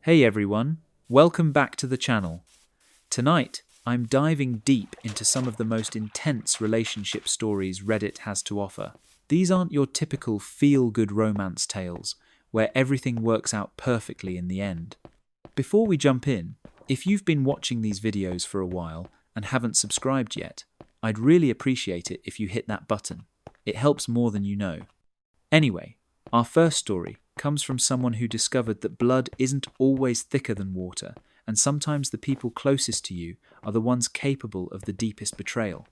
Hey everyone, welcome back to the channel. Tonight, I'm diving deep into some of the most intense relationship stories Reddit has to offer. These aren't your typical feel-good romance tales, where everything works out perfectly in the end. Before we jump in, if you've been watching these videos for a while and haven't subscribed yet, I'd really appreciate it if you hit that button. It helps more than you know. Anyway, our first story comes from someone who discovered that blood isn't always thicker than water, and sometimes the people closest to you are the ones capable of the deepest betrayal.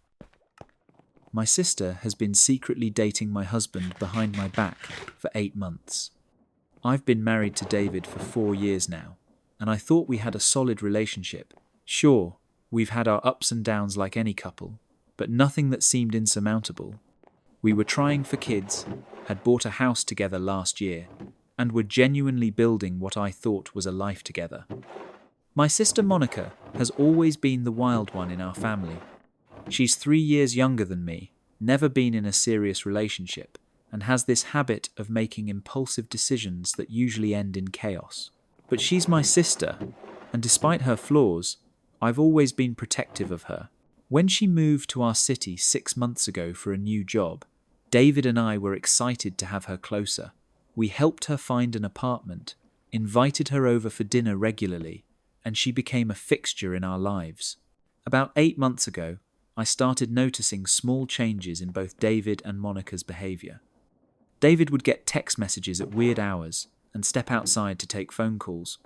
My sister has been secretly dating my husband behind my back for 8 months. I've been married to David for 4 years now, and I thought we had a solid relationship. Sure, we've had our ups and downs like any couple, but nothing that seemed insurmountable. We were trying for kids, had bought a house together last year, and were genuinely building what I thought was a life together. My sister Monica has always been the wild one in our family. She's 3 years younger than me, never been in a serious relationship, and has this habit of making impulsive decisions that usually end in chaos. But she's my sister, and despite her flaws, I've always been protective of her. When she moved to our city 6 months ago for a new job, David and I were excited to have her closer. We helped her find an apartment, invited her over for dinner regularly, and she became a fixture in our lives. About 8 months ago, I started noticing small changes in both David and Monica's behavior. David would get text messages at weird hours and step outside to take phone calls.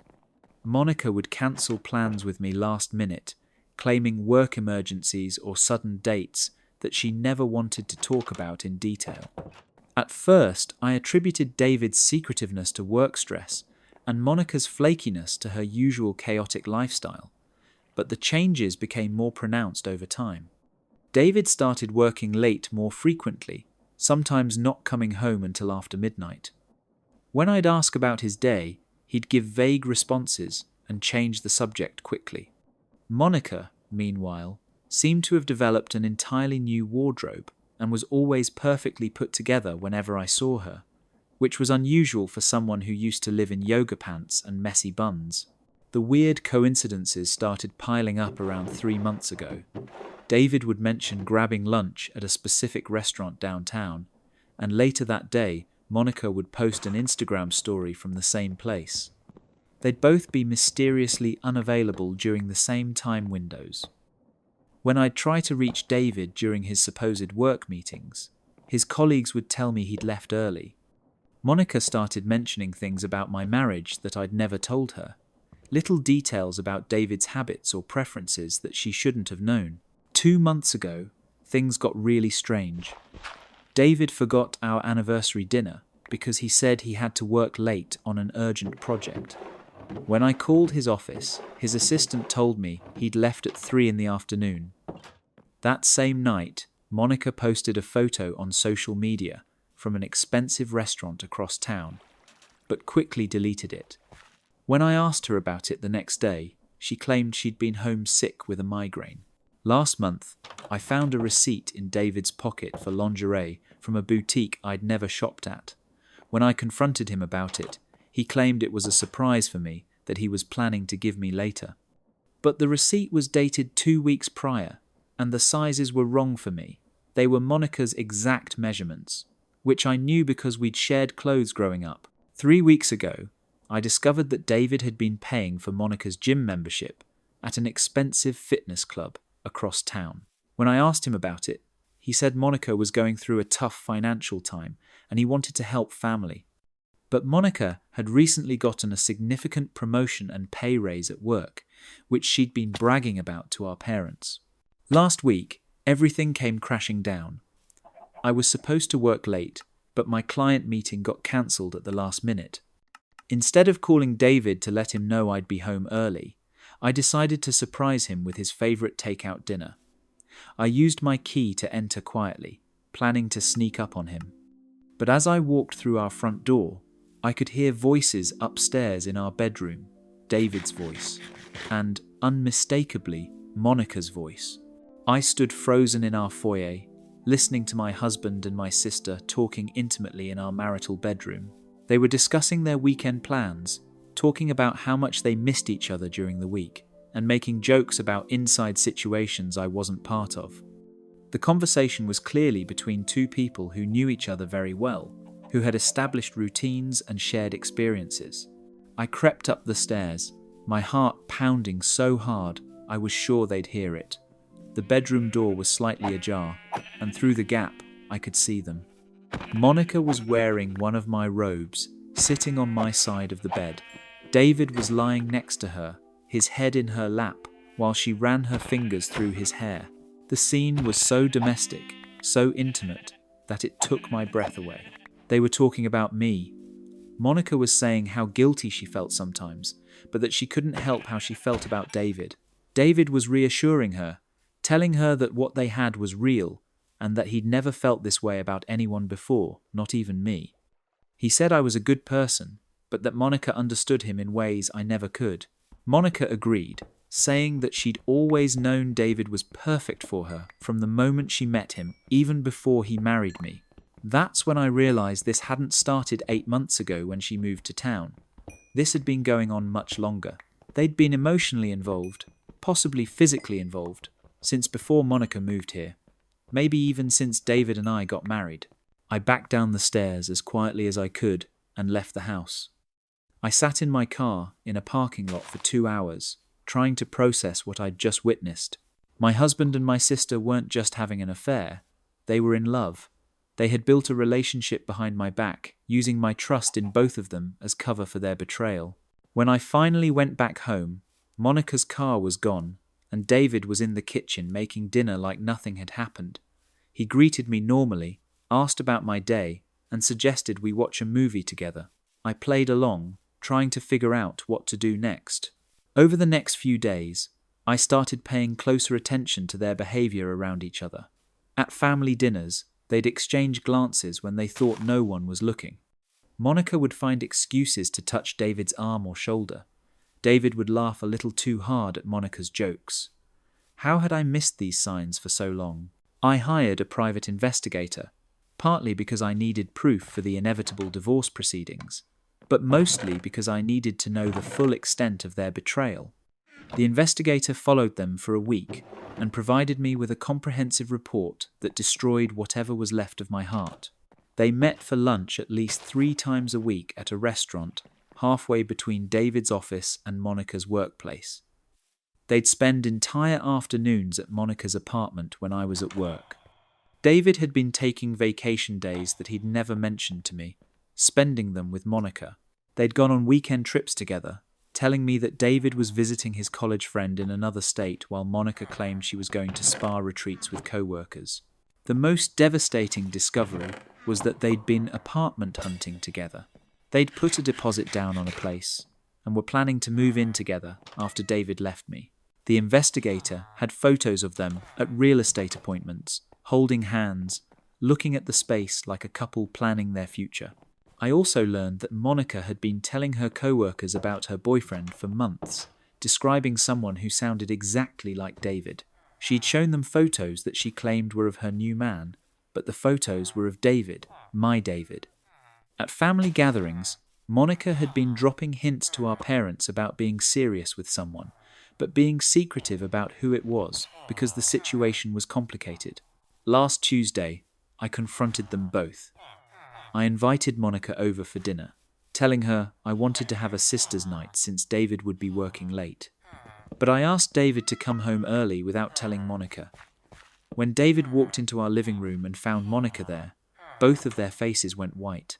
Monica would cancel plans with me last minute, claiming work emergencies or sudden dates that she never wanted to talk about in detail. At first, I attributed David's secretiveness to work stress and Monica's flakiness to her usual chaotic lifestyle, but the changes became more pronounced over time. David started working late more frequently, sometimes not coming home until after midnight. When I'd ask about his day, he'd give vague responses and change the subject quickly. Monica, meanwhile, seemed to have developed an entirely new wardrobe and was always perfectly put together whenever I saw her, which was unusual for someone who used to live in yoga pants and messy buns. The weird coincidences started piling up around 3 months ago. David would mention grabbing lunch at a specific restaurant downtown, and later that day, Monica would post an Instagram story from the same place. They'd both be mysteriously unavailable during the same time windows. When I'd try to reach David during his supposed work meetings, his colleagues would tell me he'd left early. Monica started mentioning things about my marriage that I'd never told her, little details about David's habits or preferences that she shouldn't have known. 2 months ago, things got really strange. David forgot our anniversary dinner because he said he had to work late on an urgent project. When I called his office, his assistant told me he'd left at 3 in the afternoon. That same night, Monica posted a photo on social media from an expensive restaurant across town, but quickly deleted it. When I asked her about it the next day, she claimed she'd been home sick with a migraine. Last month, I found a receipt in David's pocket for lingerie from a boutique I'd never shopped at. When I confronted him about it, he claimed it was a surprise for me that he was planning to give me later. But the receipt was dated 2 weeks prior, and the sizes were wrong for me. They were Monica's exact measurements, which I knew because we'd shared clothes growing up. 3 weeks ago, I discovered that David had been paying for Monica's gym membership at an expensive fitness club across town. When I asked him about it, he said Monica was going through a tough financial time and he wanted to help family. But Monica had recently gotten a significant promotion and pay raise at work, which she'd been bragging about to our parents. Last week, everything came crashing down. I was supposed to work late, but my client meeting got cancelled at the last minute. Instead of calling David to let him know I'd be home early, I decided to surprise him with his favourite takeout dinner. I used my key to enter quietly, planning to sneak up on him. But as I walked through our front door, I could hear voices upstairs in our bedroom, David's voice, and, unmistakably, Monica's voice. I stood frozen in our foyer, listening to my husband and my sister talking intimately in our marital bedroom. They were discussing their weekend plans, talking about how much they missed each other during the week, and making jokes about inside situations I wasn't part of. The conversation was clearly between two people who knew each other very well, who had established routines and shared experiences. I crept up the stairs, my heart pounding so hard I was sure they'd hear it. The bedroom door was slightly ajar, and through the gap I could see them. Monica was wearing one of my robes, sitting on my side of the bed. David was lying next to her, his head in her lap, while she ran her fingers through his hair. The scene was so domestic, so intimate, that it took my breath away. They were talking about me. Monica was saying how guilty she felt sometimes, but that she couldn't help how she felt about David. David was reassuring her, telling her that what they had was real, and that he'd never felt this way about anyone before, not even me. He said I was a good person, but that Monica understood him in ways I never could. Monica agreed, saying that she'd always known David was perfect for her from the moment she met him, even before he married me. That's when I realized this hadn't started 8 months ago when she moved to town. This had been going on much longer. They'd been emotionally involved, possibly physically involved, since before Monica moved here. Maybe even since David and I got married. I backed down the stairs as quietly as I could and left the house. I sat in my car in a parking lot for 2 hours, trying to process what I'd just witnessed. My husband and my sister weren't just having an affair. They were in love. They had built a relationship behind my back, using my trust in both of them as cover for their betrayal. When I finally went back home, Monica's car was gone, and David was in the kitchen making dinner like nothing had happened. He greeted me normally, asked about my day, and suggested we watch a movie together. I played along, trying to figure out what to do next. Over the next few days, I started paying closer attention to their behavior around each other. At family dinners, they'd exchange glances when they thought no one was looking. Monica would find excuses to touch David's arm or shoulder. David would laugh a little too hard at Monica's jokes. How had I missed these signs for so long? I hired a private investigator, partly because I needed proof for the inevitable divorce proceedings, but mostly because I needed to know the full extent of their betrayal. The investigator followed them for a week and provided me with a comprehensive report that destroyed whatever was left of my heart. They met for lunch at least 3 times a week at a restaurant halfway between David's office and Monica's workplace. They'd spend entire afternoons at Monica's apartment when I was at work. David had been taking vacation days that he'd never mentioned to me, spending them with Monica. They'd gone on weekend trips together, telling me that David was visiting his college friend in another state while Monica claimed she was going to spa retreats with co-workers. The most devastating discovery was that they'd been apartment hunting together. They'd put a deposit down on a place and were planning to move in together after David left me. The investigator had photos of them at real estate appointments, holding hands, looking at the space like a couple planning their future. I also learned that Monica had been telling her co-workers about her boyfriend for months, describing someone who sounded exactly like David. She'd shown them photos that she claimed were of her new man, but the photos were of David, my David. At family gatherings, Monica had been dropping hints to our parents about being serious with someone, but being secretive about who it was because the situation was complicated. Last Tuesday, I confronted them both. I invited Monica over for dinner, telling her I wanted to have a sisters' night since David would be working late. But I asked David to come home early without telling Monica. When David walked into our living room and found Monica there, both of their faces went white.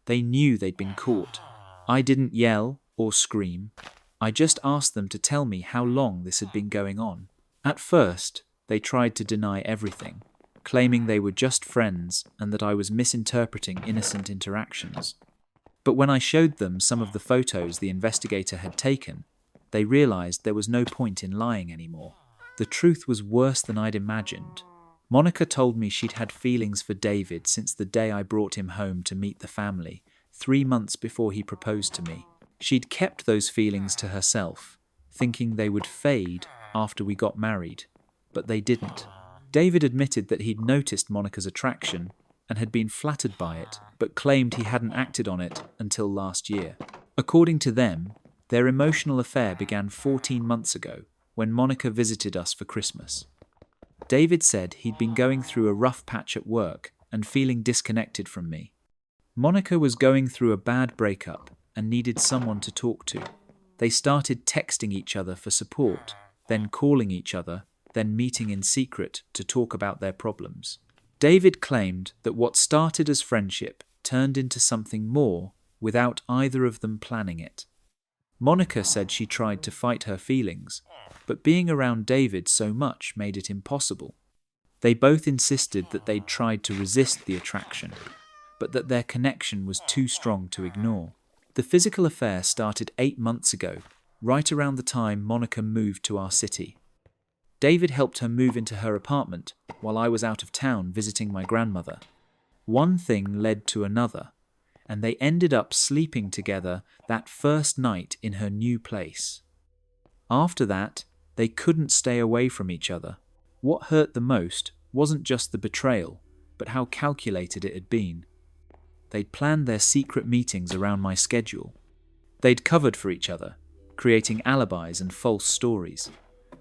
They knew they'd been caught. I didn't yell or scream. I just asked them to tell me how long this had been going on. At first, they tried to deny everything, claiming they were just friends and that I was misinterpreting innocent interactions. But when I showed them some of the photos the investigator had taken, they realized there was no point in lying anymore. The truth was worse than I'd imagined. Monica told me she'd had feelings for David since the day I brought him home to meet the family, 3 months before he proposed to me. She'd kept those feelings to herself, thinking they would fade after we got married, but they didn't. David admitted that he'd noticed Monica's attraction and had been flattered by it, but claimed he hadn't acted on it until last year. According to them, Their emotional affair began 14 months ago when Monica visited us for Christmas. David said he'd been going through a rough patch at work and feeling disconnected from me. Monica was going through a bad breakup and needed someone to talk to. They started texting each other for support, then calling each other, then meeting in secret to talk about their problems. David claimed that what started as friendship turned into something more without either of them planning it. Monica said she tried to fight her feelings, but being around David so much made it impossible. They both insisted that they'd tried to resist the attraction, but that their connection was too strong to ignore. The physical affair started 8 months ago, right around the time Monica moved to our city. David helped her move into her apartment while I was out of town visiting my grandmother. One thing led to another, and they ended up sleeping together that first night in her new place. After that, they couldn't stay away from each other. What hurt the most wasn't just the betrayal, but how calculated it had been. They'd planned their secret meetings around my schedule. They'd covered for each other, creating alibis and false stories.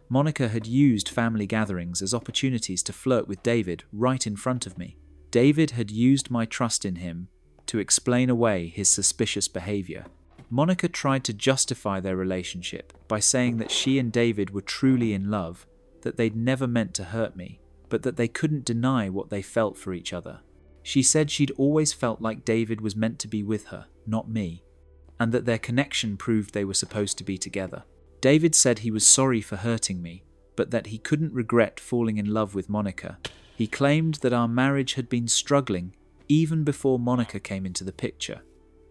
Monica had used family gatherings as opportunities to flirt with David right in front of me. David had used my trust in him to explain away his suspicious behavior. Monica tried to justify their relationship by saying that she and David were truly in love, that they'd never meant to hurt me, but that they couldn't deny what they felt for each other. She said she'd always felt like David was meant to be with her, not me, and that their connection proved they were supposed to be together. David said he was sorry for hurting me, but that he couldn't regret falling in love with Monica. He claimed that our marriage had been struggling even before Monica came into the picture,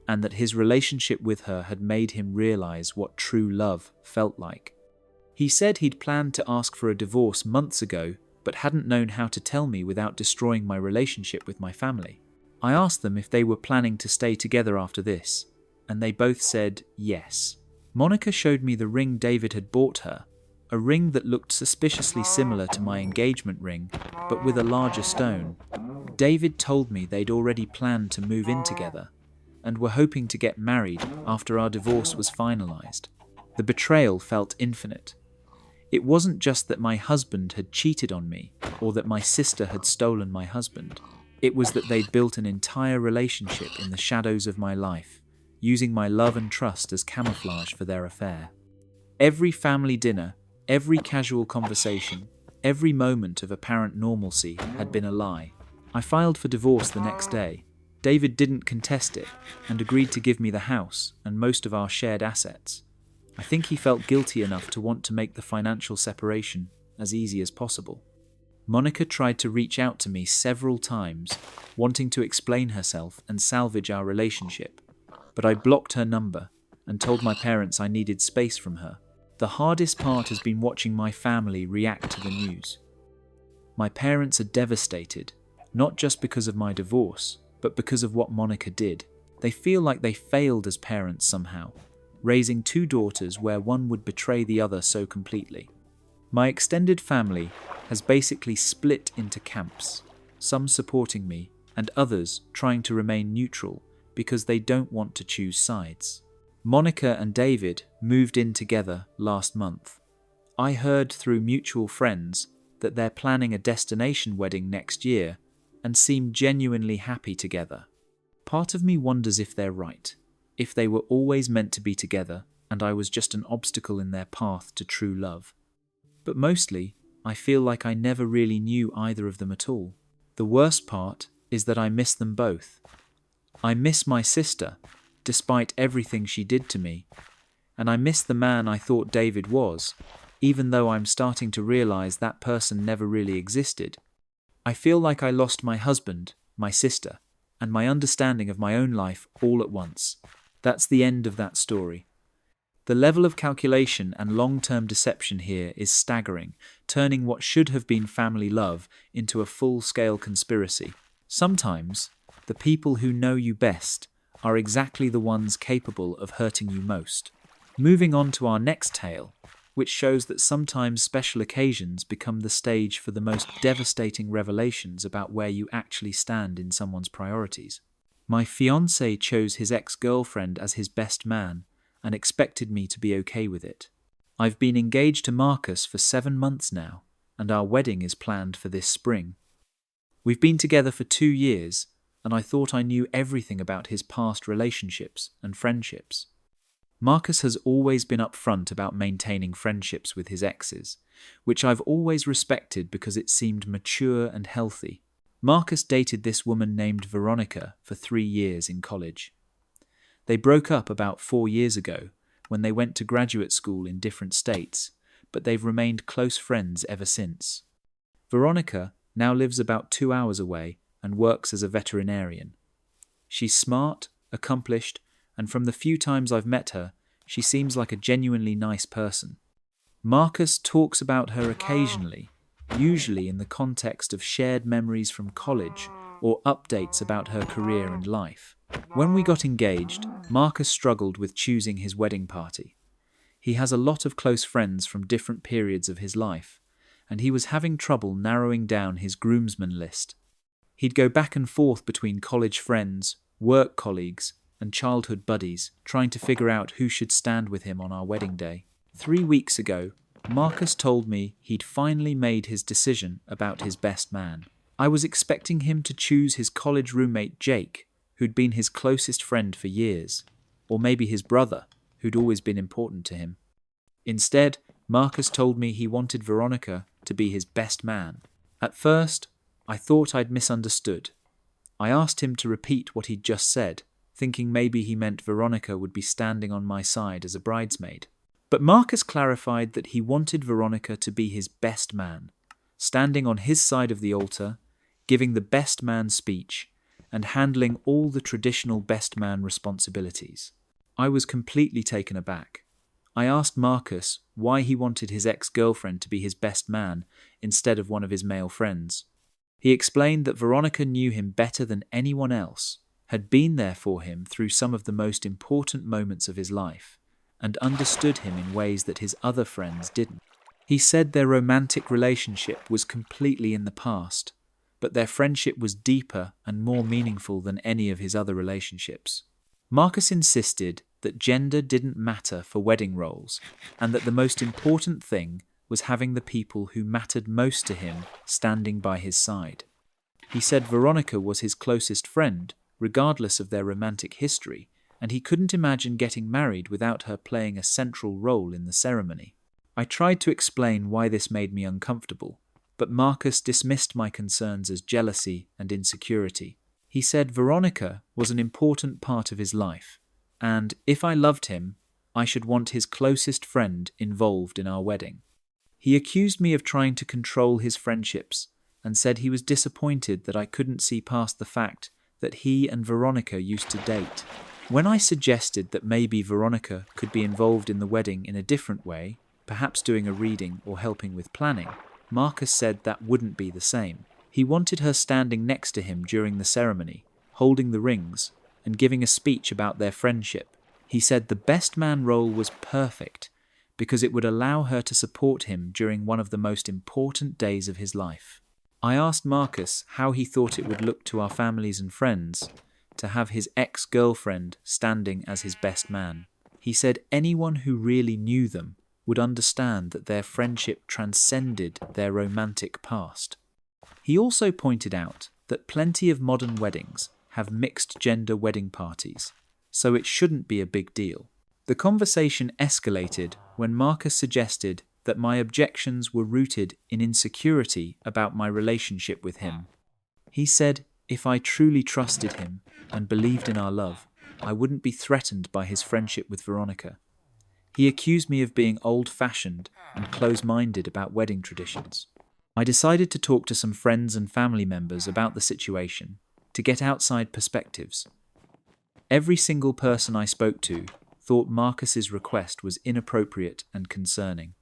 and that his relationship with her had made him realize what true love felt like. He said he'd planned to ask for a divorce months ago, but hadn't known how to tell me without destroying my relationship with my family. I asked them if they were planning to stay together after this, and they both said yes. Monica showed me the ring David had bought her, a ring that looked suspiciously similar to my engagement ring, but with a larger stone. David told me they'd already planned to move in together, and were hoping to get married after our divorce was finalized. The betrayal felt infinite. It wasn't just that my husband had cheated on me, or that my sister had stolen my husband. It was that they'd built an entire relationship in the shadows of my life, using my love and trust as camouflage for their affair. Every family dinner, every casual conversation, every moment of apparent normalcy had been a lie. I filed for divorce the next day. David didn't contest it and agreed to give me the house and most of our shared assets. I think he felt guilty enough to want to make the financial separation as easy as possible. Monica tried to reach out to me several times, wanting to explain herself and salvage our relationship, but I blocked her number and told my parents I needed space from her. The hardest part has been watching my family react to the news. My parents are devastated, not just because of my divorce, but because of what Monica did. They feel like they failed as parents somehow, raising 2 daughters where one would betray the other so completely. My extended family has basically split into camps, some supporting me and others trying to remain neutral because they don't want to choose sides. Monica and David moved in together last month. I heard through mutual friends that they're planning a destination wedding next year and seem genuinely happy together. Part of me wonders if they're right, if they were always meant to be together and I was just an obstacle in their path to true love. But mostly, I feel like I never really knew either of them at all. The worst part is that I miss them both. I miss my sister, despite everything she did to me, and I miss the man I thought David was, even though I'm starting to realize that person never really existed. I feel like I lost my husband, my sister, and my understanding of my own life all at once. That's the end of that story. The level of calculation and long-term deception here is staggering, turning what should have been family love into a full-scale conspiracy. Sometimes, the people who know you best are exactly the ones capable of hurting you most. Moving on to our next tale, which shows that sometimes special occasions become the stage for the most devastating revelations about where you actually stand in someone's priorities. My fiancé chose his ex-girlfriend as his best man, and expected me to be okay with it. I've been engaged to Marcus for 7 months now, and our wedding is planned for this spring. We've been together for 2 years, and I thought I knew everything about his past relationships and friendships. Marcus has always been upfront about maintaining friendships with his exes, which I've always respected because it seemed mature and healthy. Marcus dated this woman named Veronica for 3 years in college. They broke up about 4 years ago when they went to graduate school in different states, but they've remained close friends ever since. Veronica now lives about 2 hours away and works as a veterinarian. She's smart, accomplished, and from the few times I've met her, she seems like a genuinely nice person. Marcus talks about her occasionally, usually in the context of shared memories from college or updates about her career and life. When we got engaged, Marcus struggled with choosing his wedding party. He has a lot of close friends from different periods of his life, and he was having trouble narrowing down his groomsmen list. He'd go back and forth between college friends, work colleagues, and childhood buddies, trying to figure out who should stand with him on our wedding day. 3 weeks ago, Marcus told me he'd finally made his decision about his best man. I was expecting him to choose his college roommate Jake, who'd been his closest friend for years, or maybe his brother, who'd always been important to him. Instead, Marcus told me he wanted Veronica to be his best man. At first, I thought I'd misunderstood. I asked him to repeat what he'd just said, thinking maybe he meant Veronica would be standing on my side as a bridesmaid. But Marcus clarified that he wanted Veronica to be his best man, standing on his side of the altar, giving the best man speech, and handling all the traditional best man responsibilities. I was completely taken aback. I asked Marcus why he wanted his ex-girlfriend to be his best man instead of one of his male friends. He explained that Veronica knew him better than anyone else, had been there for him through some of the most important moments of his life, and understood him in ways that his other friends didn't. He said their romantic relationship was completely in the past, but their friendship was deeper and more meaningful than any of his other relationships. Marcus insisted that gender didn't matter for wedding roles, and that the most important thing was having the people who mattered most to him standing by his side. He said Veronica was his closest friend, regardless of their romantic history, and he couldn't imagine getting married without her playing a central role in the ceremony. I tried to explain why this made me uncomfortable, but Marcus dismissed my concerns as jealousy and insecurity. He said Veronica was an important part of his life, and if I loved him, I should want his closest friend involved in our wedding. He accused me of trying to control his friendships and said he was disappointed that I couldn't see past the fact that he and Veronica used to date. When I suggested that maybe Veronica could be involved in the wedding in a different way, perhaps doing a reading or helping with planning, Marcus said that wouldn't be the same. He wanted her standing next to him during the ceremony, holding the rings, and giving a speech about their friendship. He said the best man role was perfect because it would allow her to support him during one of the most important days of his life. I asked Marcus how he thought it would look to our families and friends to have his ex-girlfriend standing as his best man. He said anyone who really knew them would understand that their friendship transcended their romantic past. He also pointed out that plenty of modern weddings have mixed-gender wedding parties, so it shouldn't be a big deal. The conversation escalated when Marcus suggested that my objections were rooted in insecurity about my relationship with him. He said if I truly trusted him and believed in our love, I wouldn't be threatened by his friendship with Veronica. He accused me of being old-fashioned and close-minded about wedding traditions. I decided to talk to some friends and family members about the situation to get outside perspectives. Every single person I spoke to thought Marcus's request was inappropriate and concerning.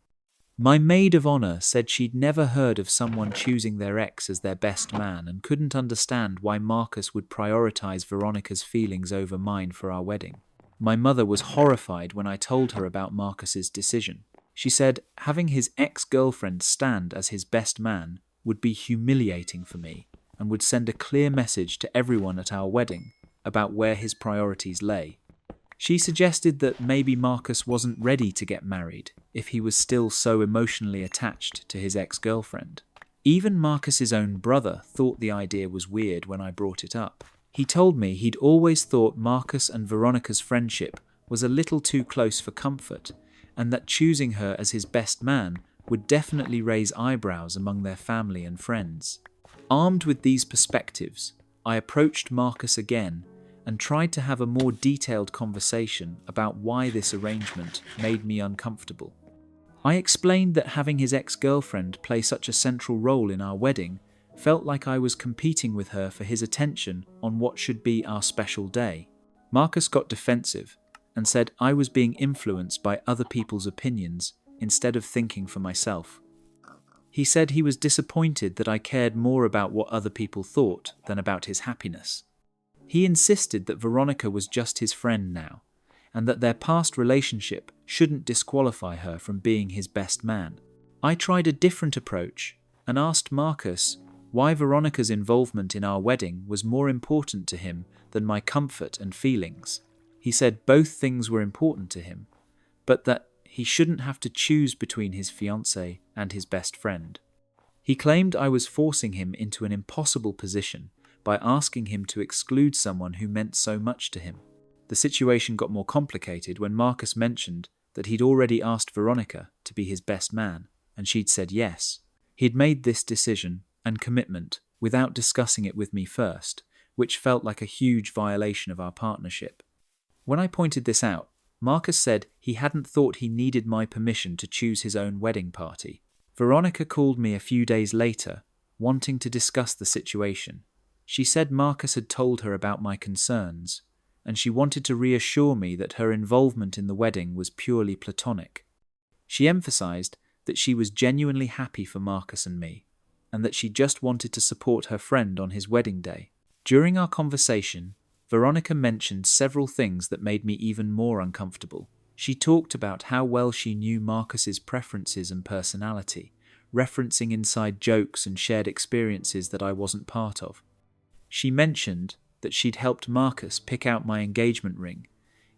My maid of honor said she'd never heard of someone choosing their ex as their best man and couldn't understand why Marcus would prioritize Veronica's feelings over mine for our wedding. My mother was horrified when I told her about Marcus's decision. She said having his ex-girlfriend stand as his best man would be humiliating for me and would send a clear message to everyone at our wedding about where his priorities lay. She suggested that maybe Marcus wasn't ready to get married if he was still so emotionally attached to his ex-girlfriend. Even Marcus's own brother thought the idea was weird when I brought it up. He told me he'd always thought Marcus and Veronica's friendship was a little too close for comfort, and that choosing her as his best man would definitely raise eyebrows among their family and friends. Armed with these perspectives, I approached Marcus again and tried to have a more detailed conversation about why this arrangement made me uncomfortable. I explained that having his ex-girlfriend play such a central role in our wedding felt like I was competing with her for his attention on what should be our special day. Marcus got defensive and said I was being influenced by other people's opinions instead of thinking for myself. He said he was disappointed that I cared more about what other people thought than about his happiness. He insisted that Veronica was just his friend now, and that their past relationship shouldn't disqualify her from being his best man. I tried a different approach and asked Marcus why Veronica's involvement in our wedding was more important to him than my comfort and feelings. He said both things were important to him, but that he shouldn't have to choose between his fiancée and his best friend. He claimed I was forcing him into an impossible position by asking him to exclude someone who meant so much to him. The situation got more complicated when Marcus mentioned that he'd already asked Veronica to be his best man, and she'd said yes. He'd made this decision and commitment without discussing it with me first, which felt like a huge violation of our partnership. When I pointed this out, Marcus said he hadn't thought he needed my permission to choose his own wedding party. Veronica called me a few days later, wanting to discuss the situation. She said Marcus had told her about my concerns, and she wanted to reassure me that her involvement in the wedding was purely platonic. She emphasized that she was genuinely happy for Marcus and me, and that she just wanted to support her friend on his wedding day. During our conversation, Veronica mentioned several things that made me even more uncomfortable. She talked about how well she knew Marcus's preferences and personality, referencing inside jokes and shared experiences that I wasn't part of. She mentioned that she'd helped Marcus pick out my engagement ring,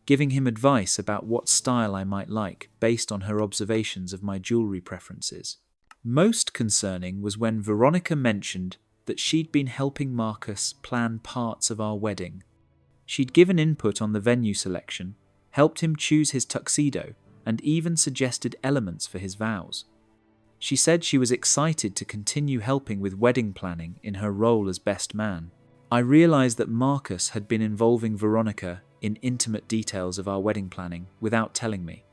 giving him advice about what style I might like based on her observations of my jewelry preferences. Most concerning was when Veronica mentioned that she'd been helping Marcus plan parts of our wedding. She'd given input on the venue selection, helped him choose his tuxedo, and even suggested elements for his vows. She said she was excited to continue helping with wedding planning in her role as best man. I realized that Marcus had been involving Veronica in intimate details of our wedding planning without telling me.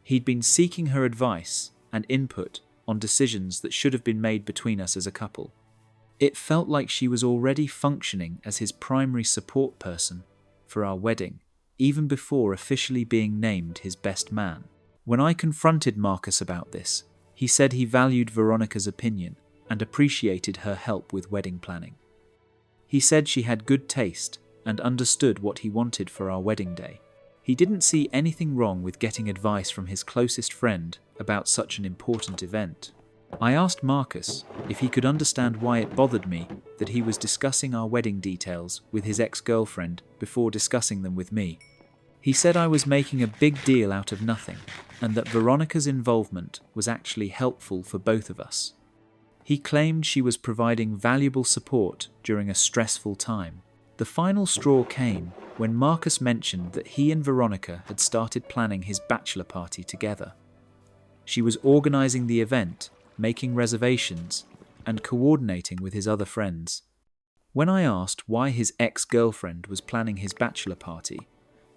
He'd been seeking her advice and input on decisions that should have been made between us as a couple. It felt like she was already functioning as his primary support person for our wedding, even before officially being named his best man. When I confronted Marcus about this, he said he valued Veronica's opinion and appreciated her help with wedding planning. He said she had good taste and understood what he wanted for our wedding day. He didn't see anything wrong with getting advice from his closest friend about such an important event. I asked Marcus if he could understand why it bothered me that he was discussing our wedding details with his ex-girlfriend before discussing them with me. He said I was making a big deal out of nothing, and that Veronica's involvement was actually helpful for both of us. He claimed she was providing valuable support during a stressful time. The final straw came when Marcus mentioned that he and Veronica had started planning his bachelor party together. She was organizing the event, making reservations, and coordinating with his other friends. When I asked why his ex-girlfriend was planning his bachelor party,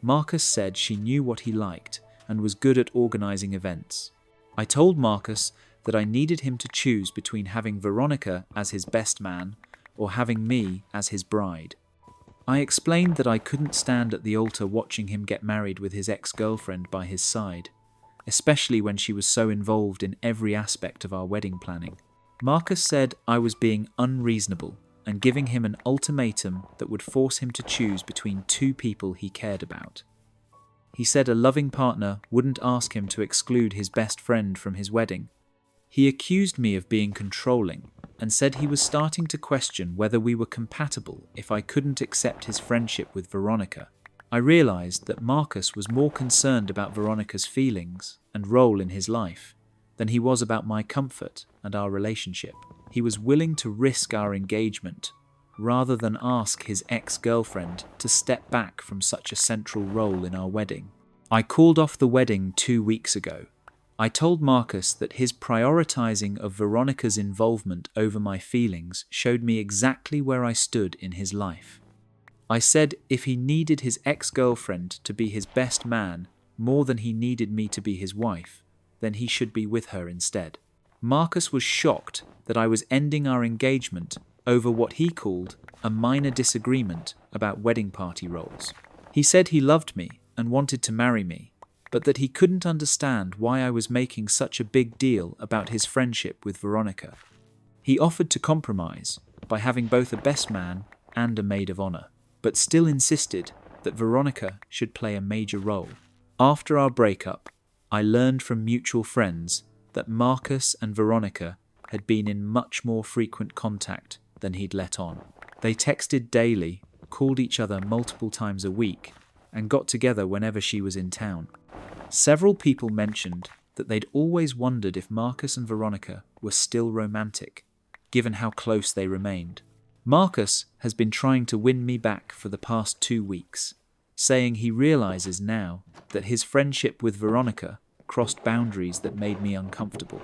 Marcus said she knew what he liked and was good at organizing events. I told Marcus that I needed him to choose between having Veronica as his best man or having me as his bride. I explained that I couldn't stand at the altar watching him get married with his ex-girlfriend by his side, especially when she was so involved in every aspect of our wedding planning. Marcus said I was being unreasonable and giving him an ultimatum that would force him to choose between two people he cared about. He said a loving partner wouldn't ask him to exclude his best friend from his wedding. He accused me of being controlling and said he was starting to question whether we were compatible if I couldn't accept his friendship with Veronica. I realized that Marcus was more concerned about Veronica's feelings and role in his life than he was about my comfort and our relationship. He was willing to risk our engagement rather than ask his ex-girlfriend to step back from such a central role in our wedding. I called off the wedding 2 weeks ago. I told Marcus that his prioritizing of Veronica's involvement over my feelings showed me exactly where I stood in his life. I said if he needed his ex-girlfriend to be his best man more than he needed me to be his wife, then he should be with her instead. Marcus was shocked that I was ending our engagement over what he called a minor disagreement about wedding party roles. He said he loved me and wanted to marry me, but that he couldn't understand why I was making such a big deal about his friendship with Veronica. He offered to compromise by having both a best man and a maid of honor, but still insisted that Veronica should play a major role. After our breakup, I learned from mutual friends that Marcus and Veronica had been in much more frequent contact than he'd let on. They texted daily, called each other multiple times a week, and got together whenever she was in town. Several people mentioned that they'd always wondered if Marcus and Veronica were still romantic, given how close they remained. Marcus has been trying to win me back for the past 2 weeks, saying he realizes now that his friendship with Veronica crossed boundaries that made me uncomfortable.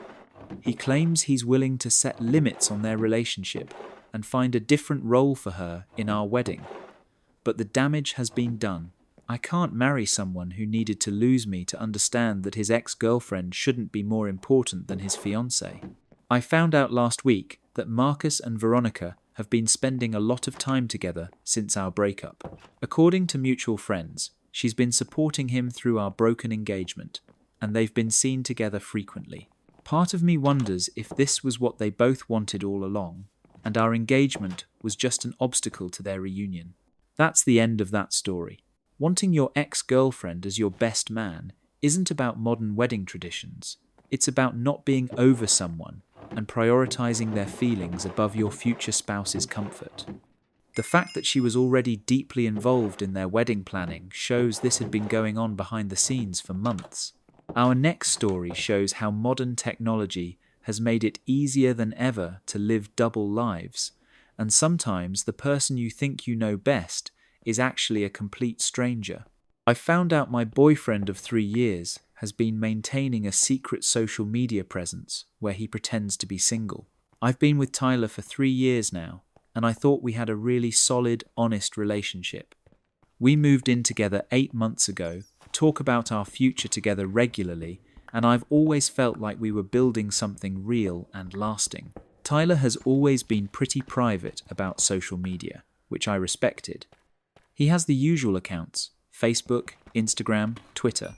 He claims he's willing to set limits on their relationship and find a different role for her in our wedding. But the damage has been done. I can't marry someone who needed to lose me to understand that his ex-girlfriend shouldn't be more important than his fiancée. I found out last week that Marcus and Veronica have been spending a lot of time together since our breakup. According to mutual friends, she's been supporting him through our broken engagement, and they've been seen together frequently. Part of me wonders if this was what they both wanted all along, and our engagement was just an obstacle to their reunion. That's the end of that story. Wanting your ex-girlfriend as your best man isn't about modern wedding traditions. It's about not being over someone and prioritizing their feelings above your future spouse's comfort. The fact that she was already deeply involved in their wedding planning shows this had been going on behind the scenes for months. Our next story shows how modern technology has made it easier than ever to live double lives, and sometimes the person you think you know best is actually a complete stranger. I found out my boyfriend of 3 years has been maintaining a secret social media presence where he pretends to be single. I've been with Tyler for 3 years now, and I thought we had a really solid, honest relationship. We moved in together 8 months ago, talk about our future together regularly, and I've always felt like we were building something real and lasting. Tyler has always been pretty private about social media, which I respected. He has the usual accounts, Facebook, Instagram, Twitter,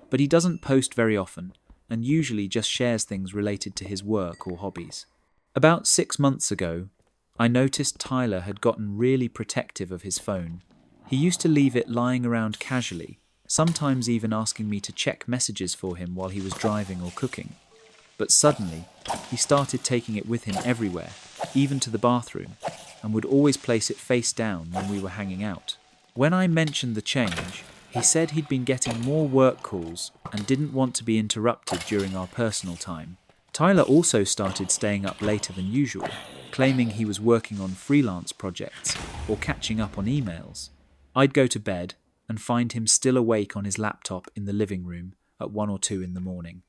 but he doesn't post very often and usually just shares things related to his work or hobbies. About 6 months ago, I noticed Tyler had gotten really protective of his phone. He used to leave it lying around casually, sometimes even asking me to check messages for him while he was driving or cooking. But suddenly, he started taking it with him everywhere, even to the bathroom, and would always place it face down when we were hanging out. When I mentioned the change, he said he'd been getting more work calls and didn't want to be interrupted during our personal time. Tyler also started staying up later than usual, claiming he was working on freelance projects or catching up on emails. I'd go to bed and find him still awake on his laptop in the living room at 1 or 2 in the morning.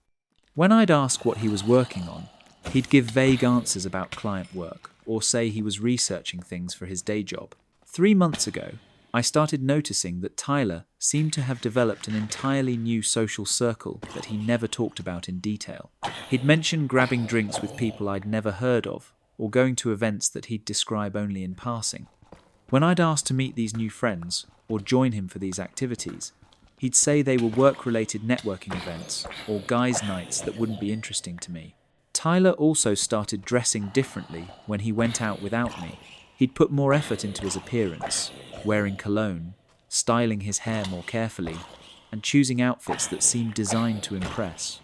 When I'd ask what he was working on, he'd give vague answers about client work or say he was researching things for his day job. 3 months ago, I started noticing that Tyler seemed to have developed an entirely new social circle that he never talked about in detail. He'd mentioned grabbing drinks with people I'd never heard of, or going to events that he'd describe only in passing. When I'd asked to meet these new friends, or join him for these activities, he'd say they were work-related networking events, or guys' nights that wouldn't be interesting to me. Tyler also started dressing differently when he went out without me. He'd put more effort into his appearance, wearing cologne, styling his hair more carefully, and choosing outfits that seemed designed to impress.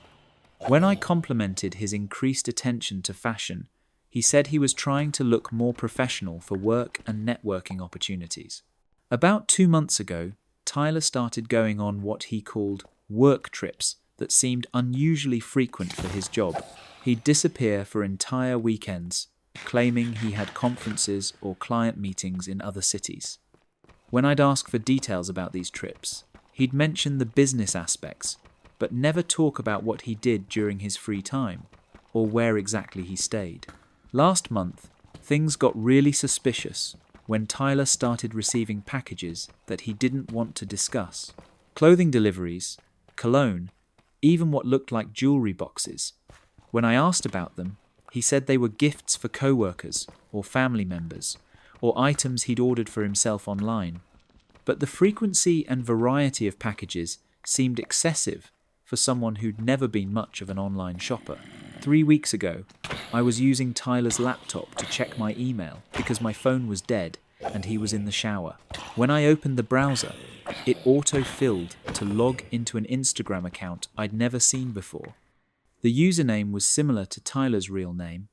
When I complimented his increased attention to fashion, he said he was trying to look more professional for work and networking opportunities. About 2 months ago, Tyler started going on what he called work trips that seemed unusually frequent for his job. He'd disappear for entire weekends, claiming he had conferences or client meetings in other cities. When I'd ask for details about these trips, he'd mention the business aspects, but never talk about what he did during his free time, or where exactly he stayed. Last month, things got really suspicious when Tyler started receiving packages that he didn't want to discuss. Clothing deliveries, cologne, even what looked like jewelry boxes. When I asked about them, he said they were gifts for co-workers or family members, or items he'd ordered for himself online. But the frequency and variety of packages seemed excessive for someone who'd never been much of an online shopper. 3 weeks ago, I was using Tyler's laptop to check my email because my phone was dead and he was in the shower. When I opened the browser, it auto-filled to log into an Instagram account I'd never seen before. The username was similar to Tyler's real name,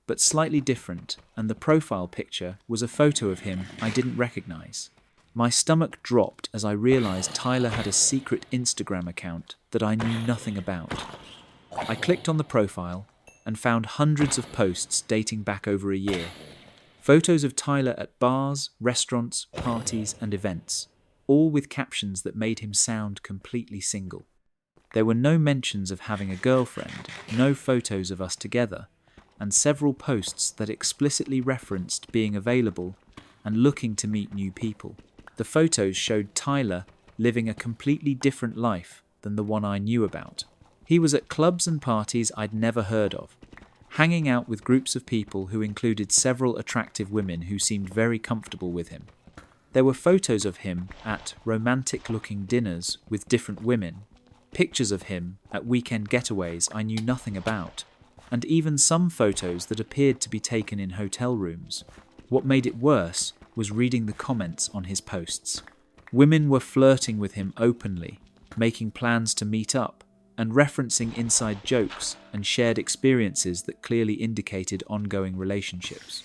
but slightly different, and the profile picture was a photo of him I didn't recognize. My stomach dropped as I realized Tyler had a secret Instagram account that I knew nothing about. I clicked on the profile and found hundreds of posts dating back over a year. Photos of Tyler at bars, restaurants, parties, and events, all with captions that made him sound completely single. There were no mentions of having a girlfriend, no photos of us together, and several posts that explicitly referenced being available and looking to meet new people. The photos showed Tyler living a completely different life than the one I knew about. He was at clubs and parties I'd never heard of, hanging out with groups of people who included several attractive women who seemed very comfortable with him. There were photos of him at romantic-looking dinners with different women, pictures of him at weekend getaways I knew nothing about, and even some photos that appeared to be taken in hotel rooms. What made it worse was reading the comments on his posts. Women were flirting with him openly, making plans to meet up, and referencing inside jokes and shared experiences that clearly indicated ongoing relationships.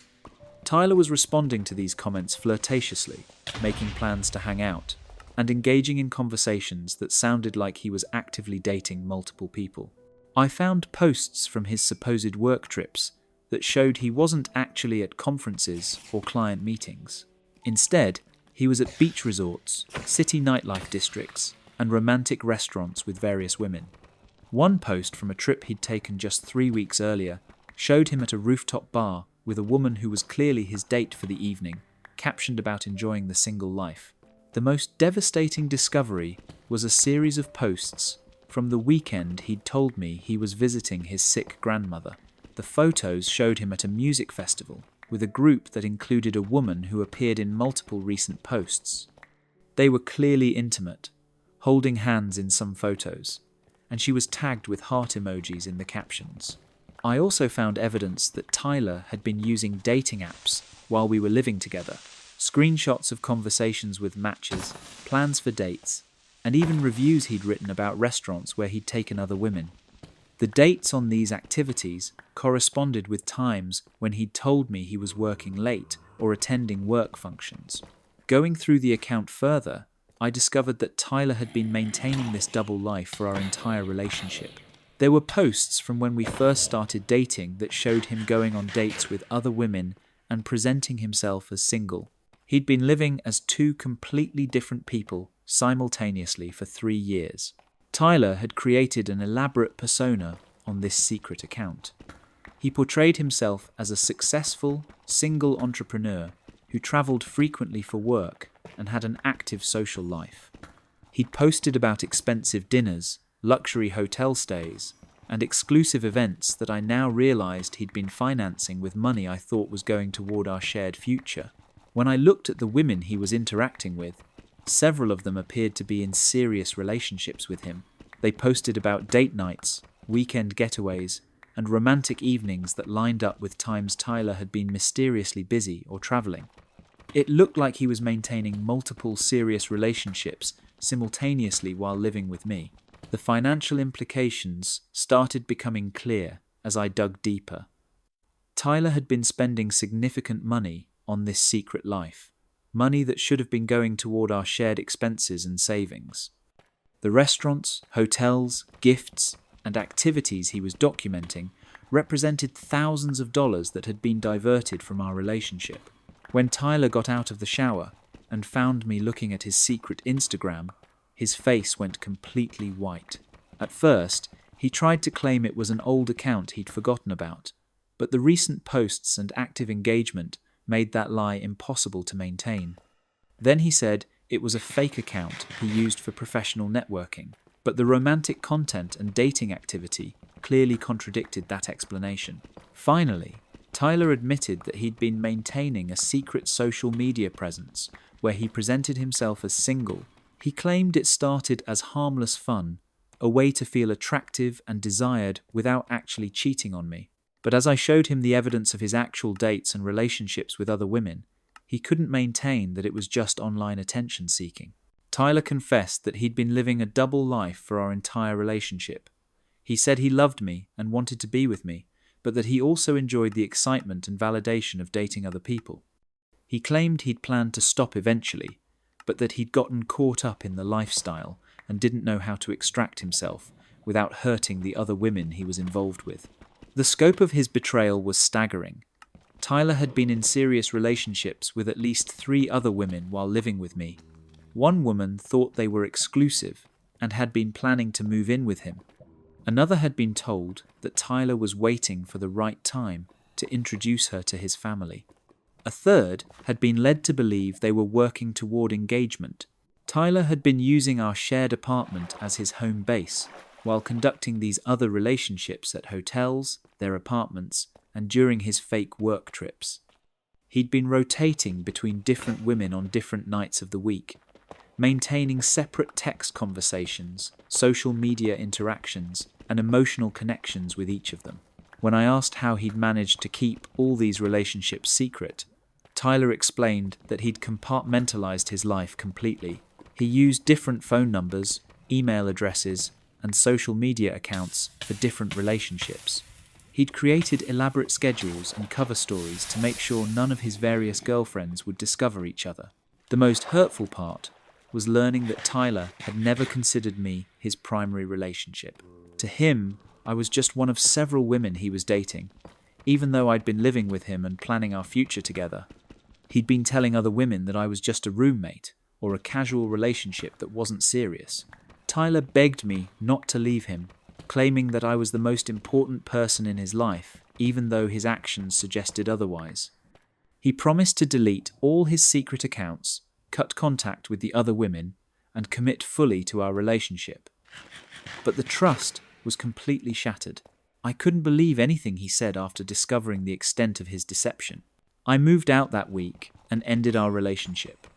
Tyler was responding to these comments flirtatiously, making plans to hang out, and engaging in conversations that sounded like he was actively dating multiple people. I found posts from his supposed work trips that showed he wasn't actually at conferences or client meetings. Instead, he was at beach resorts, city nightlife districts, and romantic restaurants with various women. One post from a trip he'd taken just 3 weeks earlier showed him at a rooftop bar with a woman who was clearly his date for the evening, captioned about enjoying the single life. The most devastating discovery was a series of posts from the weekend he'd told me he was visiting his sick grandmother. The photos showed him at a music festival with a group that included a woman who appeared in multiple recent posts. They were clearly intimate, holding hands in some photos, and she was tagged with heart emojis in the captions. I also found evidence that Tyler had been using dating apps while we were living together, screenshots of conversations with matches, plans for dates, and even reviews he'd written about restaurants where he'd taken other women. The dates on these activities corresponded with times when he'd told me he was working late or attending work functions. Going through the account further, I discovered that Tyler had been maintaining this double life for our entire relationship. There were posts from when we first started dating that showed him going on dates with other women and presenting himself as single. He'd been living as two completely different people simultaneously for 3 years. Tyler had created an elaborate persona on this secret account. He portrayed himself as a successful, single entrepreneur who traveled frequently for work and had an active social life. He'd posted about expensive dinners, luxury hotel stays, and exclusive events that I now realized he'd been financing with money I thought was going toward our shared future. When I looked at the women he was interacting with, several of them appeared to be in serious relationships with him. They posted about date nights, weekend getaways, and romantic evenings that lined up with times Tyler had been mysteriously busy or traveling. It looked like he was maintaining multiple serious relationships simultaneously while living with me. The financial implications started becoming clear as I dug deeper. Tyler had been spending significant money on this secret life, money that should have been going toward our shared expenses and savings. The restaurants, hotels, gifts, and activities he was documenting represented thousands of dollars that had been diverted from our relationship. When Tyler got out of the shower and found me looking at his secret Instagram, his face went completely white. At first, he tried to claim it was an old account he'd forgotten about, but the recent posts and active engagement made that lie impossible to maintain. Then he said it was a fake account he used for professional networking, but the romantic content and dating activity clearly contradicted that explanation. Finally, Tyler admitted that he'd been maintaining a secret social media presence where he presented himself as single. He claimed it started as harmless fun, a way to feel attractive and desired without actually cheating on me. But as I showed him the evidence of his actual dates and relationships with other women, he couldn't maintain that it was just online attention seeking. Tyler confessed that he'd been living a double life for our entire relationship. He said he loved me and wanted to be with me, but that he also enjoyed the excitement and validation of dating other people. He claimed he'd planned to stop eventually, but that he'd gotten caught up in the lifestyle and didn't know how to extract himself without hurting the other women he was involved with. The scope of his betrayal was staggering. Tyler had been in serious relationships with at least 3 other women while living with me. One woman thought they were exclusive and had been planning to move in with him. Another had been told that Tyler was waiting for the right time to introduce her to his family. A third had been led to believe they were working toward engagement. Tyler had been using our shared apartment as his home base, while conducting these other relationships at hotels, their apartments, and during his fake work trips. He'd been rotating between different women on different nights of the week, maintaining separate text conversations, social media interactions, and emotional connections with each of them. When I asked how he'd managed to keep all these relationships secret, Tyler explained that he'd compartmentalized his life completely. He used different phone numbers, email addresses, and social media accounts for different relationships. He'd created elaborate schedules and cover stories to make sure none of his various girlfriends would discover each other. The most hurtful part was learning that Tyler had never considered me his primary relationship. To him, I was just one of several women he was dating, even though I'd been living with him and planning our future together. He'd been telling other women that I was just a roommate or a casual relationship that wasn't serious. Tyler begged me not to leave him, claiming that I was the most important person in his life, even though his actions suggested otherwise. He promised to delete all his secret accounts, cut contact with the other women, and commit fully to our relationship. But the trust was completely shattered. I couldn't believe anything he said after discovering the extent of his deception. I moved out that week and ended our relationship.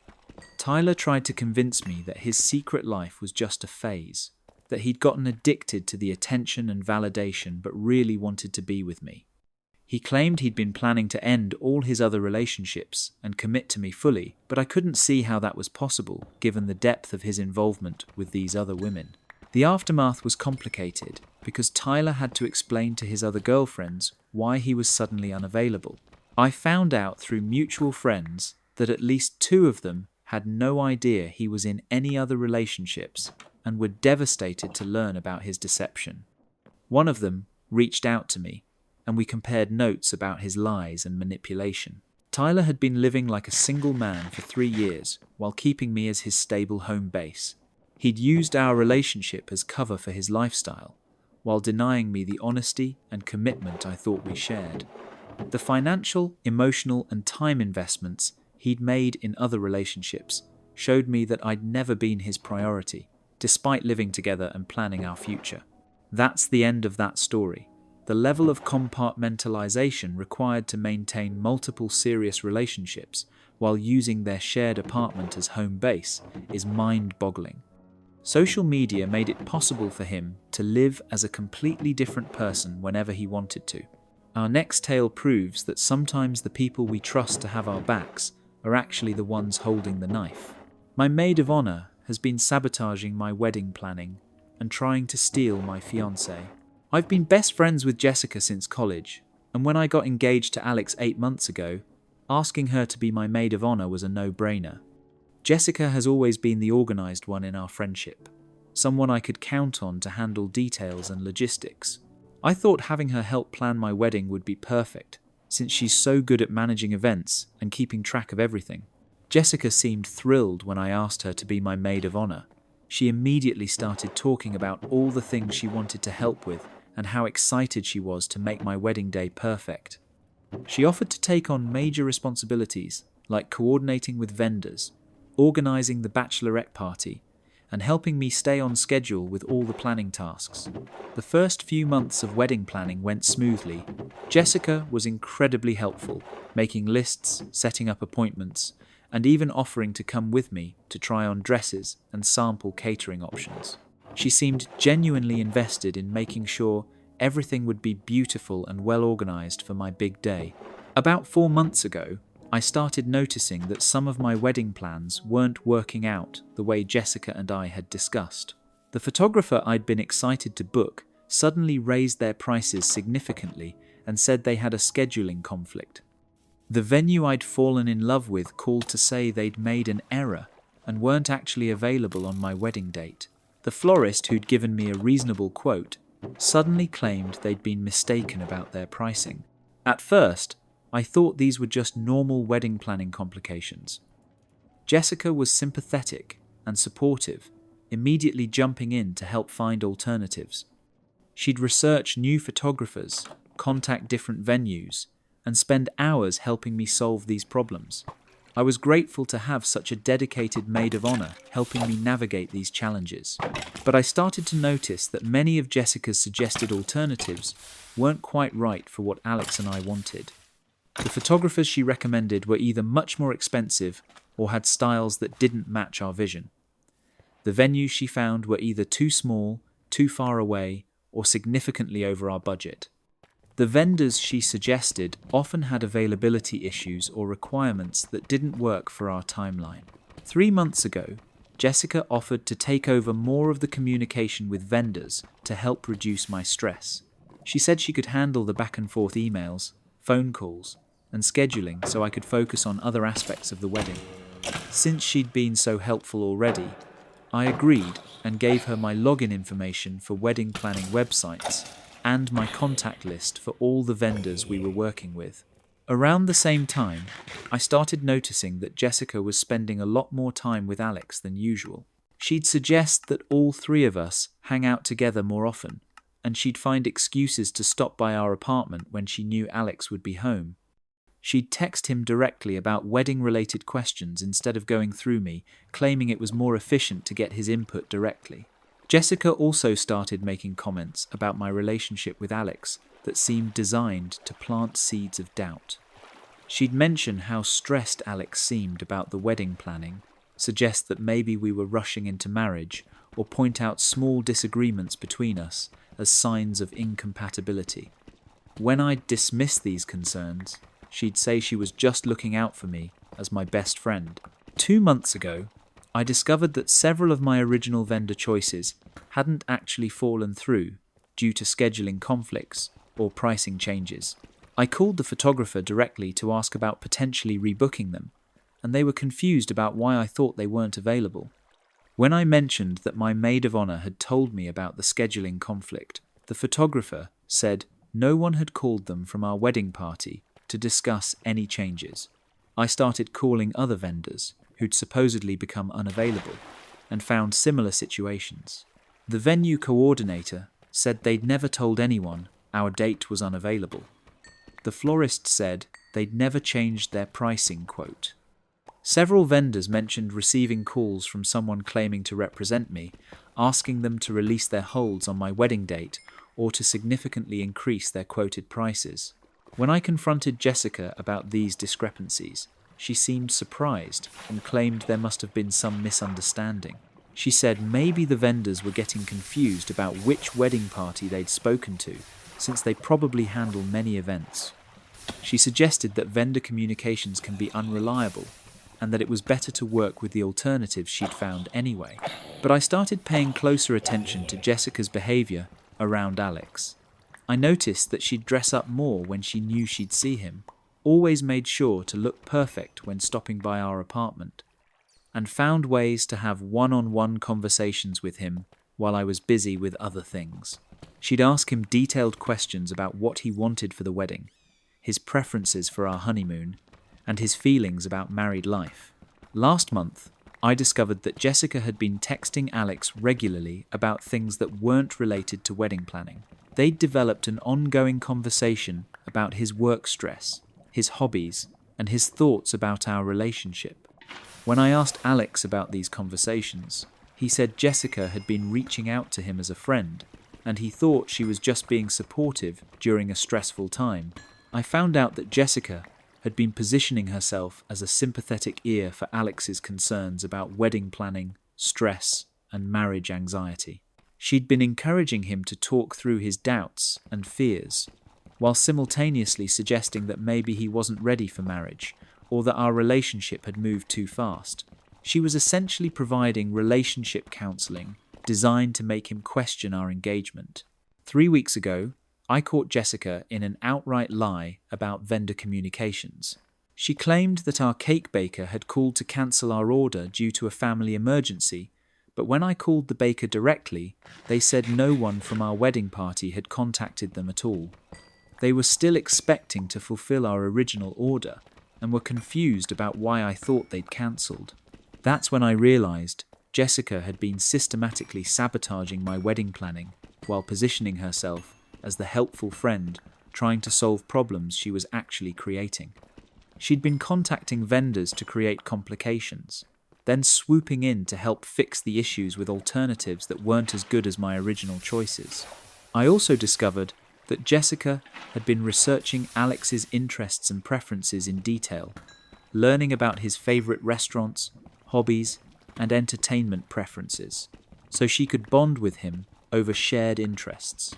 Tyler tried to convince me that his secret life was just a phase, that he'd gotten addicted to the attention and validation but really wanted to be with me. He claimed he'd been planning to end all his other relationships and commit to me fully, but I couldn't see how that was possible given the depth of his involvement with these other women. The aftermath was complicated because Tyler had to explain to his other girlfriends why he was suddenly unavailable. I found out through mutual friends that at least 2 of them had no idea he was in any other relationships and were devastated to learn about his deception. One of them reached out to me, and we compared notes about his lies and manipulation. Tyler had been living like a single man for 3 years while keeping me as his stable home base. He'd used our relationship as cover for his lifestyle, while denying me the honesty and commitment I thought we shared. The financial, emotional, and time investments he'd made in other relationships showed me that I'd never been his priority, despite living together and planning our future. That's the end of that story. The level of compartmentalization required to maintain multiple serious relationships while using their shared apartment as home base is mind-boggling. Social media made it possible for him to live as a completely different person whenever he wanted to. Our next tale proves that sometimes the people we trust to have our backs are actually the ones holding the knife. My maid of honor has been sabotaging my wedding planning and trying to steal my fiancé. I've been best friends with Jessica since college, and when I got engaged to Alex 8 months ago, Asking her to be my maid of honor was a no-brainer. Jessica has always been the organized one in our friendship, someone I could count on to handle details and logistics. I thought having her help plan my wedding would be perfect, since she's so good at managing events and keeping track of everything. Jessica seemed thrilled when I asked her to be my maid of honor. She immediately started talking about all the things she wanted to help with and how excited she was to make my wedding day perfect. She offered to take on major responsibilities like coordinating with vendors, organizing the bachelorette party, and helping me stay on schedule with all the planning tasks. The first few months of wedding planning went smoothly. Jessica was incredibly helpful, making lists, setting up appointments, and even offering to come with me to try on dresses and sample catering options. She seemed genuinely invested in making sure everything would be beautiful and well organized for my big day. About 4 months ago, I started noticing that some of my wedding plans weren't working out the way Jessica and I had discussed. The photographer I'd been excited to book suddenly raised their prices significantly and said they had a scheduling conflict. The venue I'd fallen in love with called to say they'd made an error and weren't actually available on my wedding date. The florist, who'd given me a reasonable quote, suddenly claimed they'd been mistaken about their pricing. At first, I thought these were just normal wedding planning complications. Jessica was sympathetic and supportive, immediately jumping in to help find alternatives. She'd research new photographers, contact different venues, and spend hours helping me solve these problems. I was grateful to have such a dedicated maid of honor helping me navigate these challenges. But I started to notice that many of Jessica's suggested alternatives weren't quite right for what Alex and I wanted. The photographers she recommended were either much more expensive or had styles that didn't match our vision. The venues she found were either too small, too far away, or significantly over our budget. The vendors she suggested often had availability issues or requirements that didn't work for our timeline. 3 months ago, Jessica offered to take over more of the communication with vendors to help reduce my stress. She said she could handle the back and forth emails, phone calls, and scheduling so I could focus on other aspects of the wedding. Since she'd been so helpful already, I agreed and gave her my login information for wedding planning websites and my contact list for all the vendors we were working with. Around the same time, I started noticing that Jessica was spending a lot more time with Alex than usual. She'd suggest that all 3 of us hang out together more often, and she'd find excuses to stop by our apartment when she knew Alex would be home. She'd text him directly about wedding-related questions instead of going through me, claiming it was more efficient to get his input directly. Jessica also started making comments about my relationship with Alex that seemed designed to plant seeds of doubt. She'd mention how stressed Alex seemed about the wedding planning, suggest that maybe we were rushing into marriage, or point out small disagreements between us as signs of incompatibility. When I'd dismiss these concerns, she'd say she was just looking out for me as my best friend. 2 months ago, I discovered that several of my original vendor choices hadn't actually fallen through due to scheduling conflicts or pricing changes. I called the photographer directly to ask about potentially rebooking them, and they were confused about why I thought they weren't available. When I mentioned that my maid of honor had told me about the scheduling conflict, the photographer said no one had called them from our wedding party to discuss any changes. I started calling other vendors who'd supposedly become unavailable and found similar situations. The venue coordinator said they'd never told anyone our date was unavailable. The florist said they'd never changed their pricing quote. Several vendors mentioned receiving calls from someone claiming to represent me, asking them to release their holds on my wedding date or to significantly increase their quoted prices. When I confronted Jessica about these discrepancies, she seemed surprised and claimed there must have been some misunderstanding. She said maybe the vendors were getting confused about which wedding party they'd spoken to, since they probably handle many events. She suggested that vendor communications can be unreliable, and that it was better to work with the alternatives she'd found anyway. But I started paying closer attention to Jessica's behavior around Alex. I noticed that she'd dress up more when she knew she'd see him, always made sure to look perfect when stopping by our apartment, and found ways to have one-on-one conversations with him while I was busy with other things. She'd ask him detailed questions about what he wanted for the wedding, his preferences for our honeymoon, and his feelings about married life. Last month, I discovered that Jessica had been texting Alex regularly about things that weren't related to wedding planning. They'd developed an ongoing conversation about his work stress, his hobbies, and his thoughts about our relationship. When I asked Alex about these conversations, he said Jessica had been reaching out to him as a friend, and he thought she was just being supportive during a stressful time. I found out that Jessica had been positioning herself as a sympathetic ear for Alex's concerns about wedding planning, stress, and marriage anxiety. She'd been encouraging him to talk through his doubts and fears, while simultaneously suggesting that maybe he wasn't ready for marriage, or that our relationship had moved too fast. She was essentially providing relationship counseling designed to make him question our engagement. 3 weeks ago, I caught Jessica in an outright lie about vendor communications. She claimed that our cake baker had called to cancel our order due to a family emergency, but when I called the baker directly, they said no one from our wedding party had contacted them at all. They were still expecting to fulfill our original order and were confused about why I thought they'd cancelled. That's when I realised Jessica had been systematically sabotaging my wedding planning while positioning herself as the helpful friend trying to solve problems she was actually creating. She'd been contacting vendors to create complications, then swooping in to help fix the issues with alternatives that weren't as good as my original choices. I also discovered that Jessica had been researching Alex's interests and preferences in detail, learning about his favourite restaurants, hobbies, and entertainment preferences, so she could bond with him over shared interests.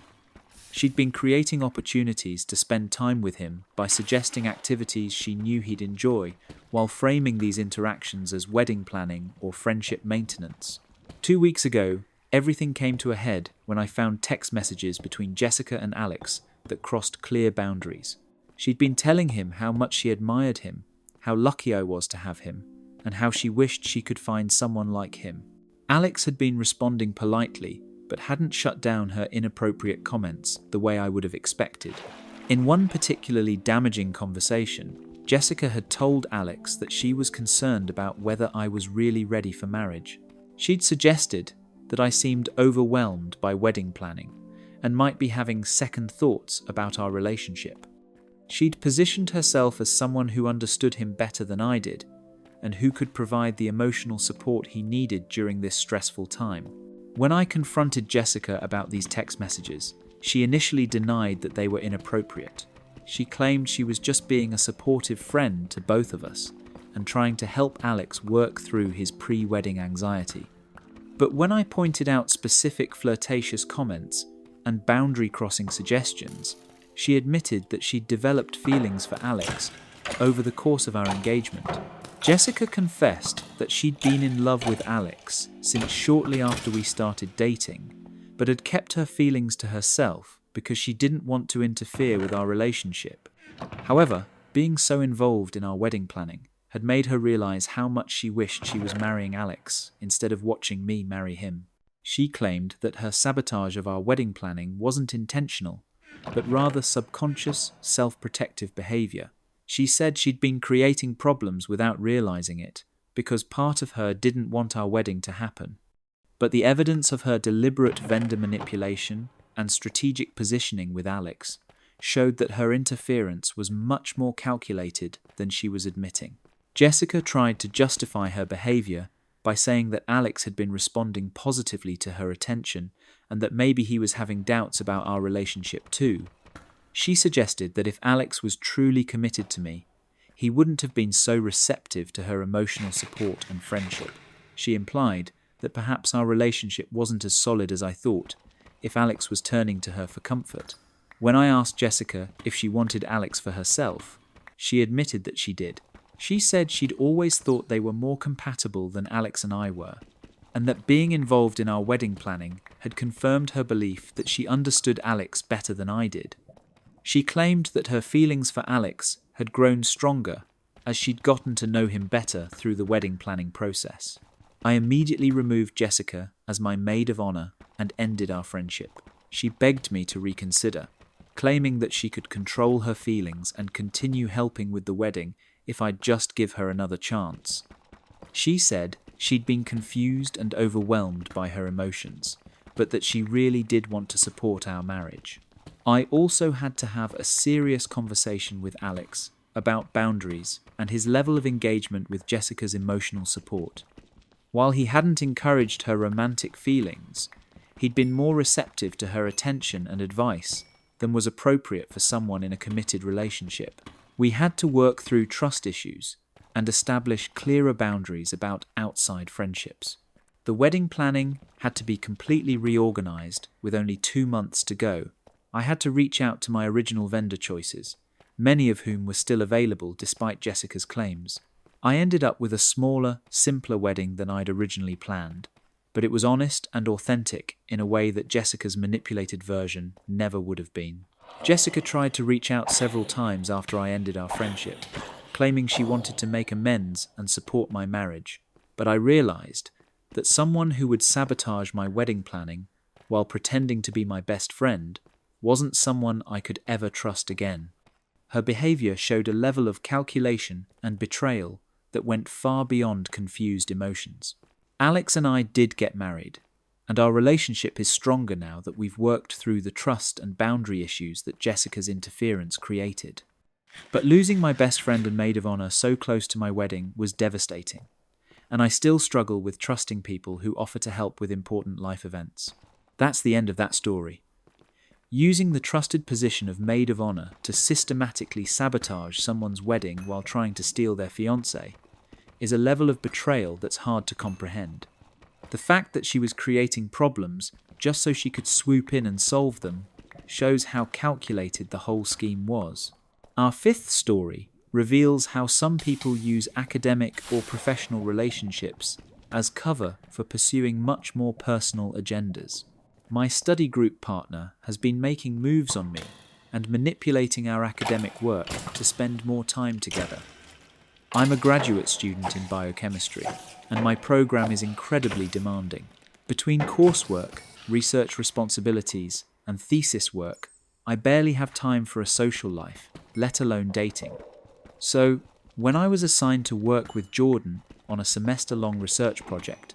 She'd been creating opportunities to spend time with him by suggesting activities she knew he'd enjoy, while framing these interactions as wedding planning or friendship maintenance. 2 weeks ago, everything came to a head when I found text messages between Jessica and Alex that crossed clear boundaries. She'd been telling him how much she admired him, how lucky I was to have him, and how she wished she could find someone like him. Alex had been responding politely, but hadn't shut down her inappropriate comments the way I would have expected. In one particularly damaging conversation, Jessica had told Alex that she was concerned about whether I was really ready for marriage. She'd suggested that I seemed overwhelmed by wedding planning and might be having second thoughts about our relationship. She'd positioned herself as someone who understood him better than I did and who could provide the emotional support he needed during this stressful time. When I confronted Jessica about these text messages, she initially denied that they were inappropriate. She claimed she was just being a supportive friend to both of us and trying to help Alex work through his pre-wedding anxiety. But when I pointed out specific flirtatious comments and boundary-crossing suggestions, she admitted that she'd developed feelings for Alex over the course of our engagement. Jessica confessed that she'd been in love with Alex since shortly after we started dating, but had kept her feelings to herself because she didn't want to interfere with our relationship. However, being so involved in our wedding planning had made her realize how much she wished she was marrying Alex instead of watching me marry him. She claimed that her sabotage of our wedding planning wasn't intentional, but rather subconscious, self-protective behavior. She said she'd been creating problems without realizing it, because part of her didn't want our wedding to happen. But the evidence of her deliberate vendor manipulation and strategic positioning with Alex showed that her interference was much more calculated than she was admitting. Jessica tried to justify her behavior by saying that Alex had been responding positively to her attention and that maybe he was having doubts about our relationship too. She suggested that if Alex was truly committed to me, he wouldn't have been so receptive to her emotional support and friendship. She implied that perhaps our relationship wasn't as solid as I thought if Alex was turning to her for comfort. When I asked Jessica if she wanted Alex for herself, she admitted that she did. She said she'd always thought they were more compatible than Alex and I were, and that being involved in our wedding planning had confirmed her belief that she understood Alex better than I did. She claimed that her feelings for Alex had grown stronger as she'd gotten to know him better through the wedding planning process. I immediately removed Jessica as my maid of honor and ended our friendship. She begged me to reconsider, claiming that she could control her feelings and continue helping with the wedding if I'd just give her another chance. She said she'd been confused and overwhelmed by her emotions, but that she really did want to support our marriage. I also had to have a serious conversation with Alex about boundaries and his level of engagement with Jessica's emotional support. While he hadn't encouraged her romantic feelings, he'd been more receptive to her attention and advice than was appropriate for someone in a committed relationship. We had to work through trust issues and establish clearer boundaries about outside friendships. The wedding planning had to be completely reorganized with only 2 months to go. I had to reach out to my original vendor choices, many of whom were still available despite Jessica's claims. I ended up with a smaller, simpler wedding than I'd originally planned, but it was honest and authentic in a way that Jessica's manipulated version never would have been. Jessica tried to reach out several times after I ended our friendship, claiming she wanted to make amends and support my marriage, but I realized that someone who would sabotage my wedding planning while pretending to be my best friend wasn't someone I could ever trust again. Her behavior showed a level of calculation and betrayal that went far beyond confused emotions. Alex and I did get married, and our relationship is stronger now that we've worked through the trust and boundary issues that Jessica's interference created. But losing my best friend and maid of honor so close to my wedding was devastating, and I still struggle with trusting people who offer to help with important life events. That's the end of that story. Using the trusted position of maid of honor to systematically sabotage someone's wedding while trying to steal their fiancé is a level of betrayal that's hard to comprehend. The fact that she was creating problems just so she could swoop in and solve them shows how calculated the whole scheme was. Our fifth story reveals how some people use academic or professional relationships as cover for pursuing much more personal agendas. My study group partner has been making moves on me and manipulating our academic work to spend more time together. I'm a graduate student in biochemistry, and my program is incredibly demanding. Between coursework, research responsibilities, and thesis work, I barely have time for a social life, let alone dating. So, when I was assigned to work with Jordan on a semester-long research project,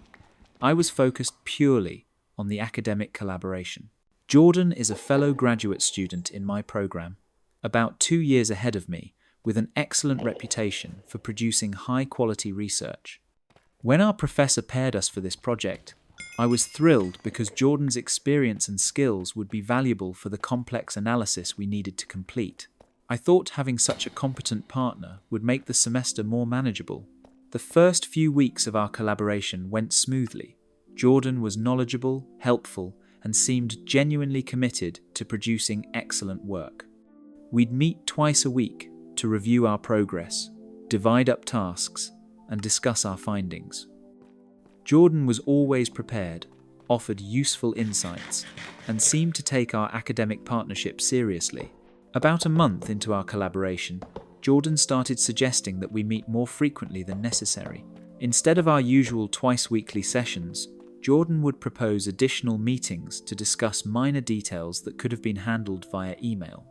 I was focused purely on the academic collaboration. Jordan is a fellow graduate student in my program, about 2 years ahead of me, with an excellent reputation for producing high-quality research. When our professor paired us for this project, I was thrilled because Jordan's experience and skills would be valuable for the complex analysis we needed to complete. I thought having such a competent partner would make the semester more manageable. The first few weeks of our collaboration went smoothly. Jordan was knowledgeable, helpful, and seemed genuinely committed to producing excellent work. We'd meet twice a week to review our progress, divide up tasks, and discuss our findings. Jordan was always prepared, offered useful insights, and seemed to take our academic partnership seriously. About a month into our collaboration, Jordan started suggesting that we meet more frequently than necessary. Instead of our usual twice-weekly sessions, Jordan would propose additional meetings to discuss minor details that could have been handled via email.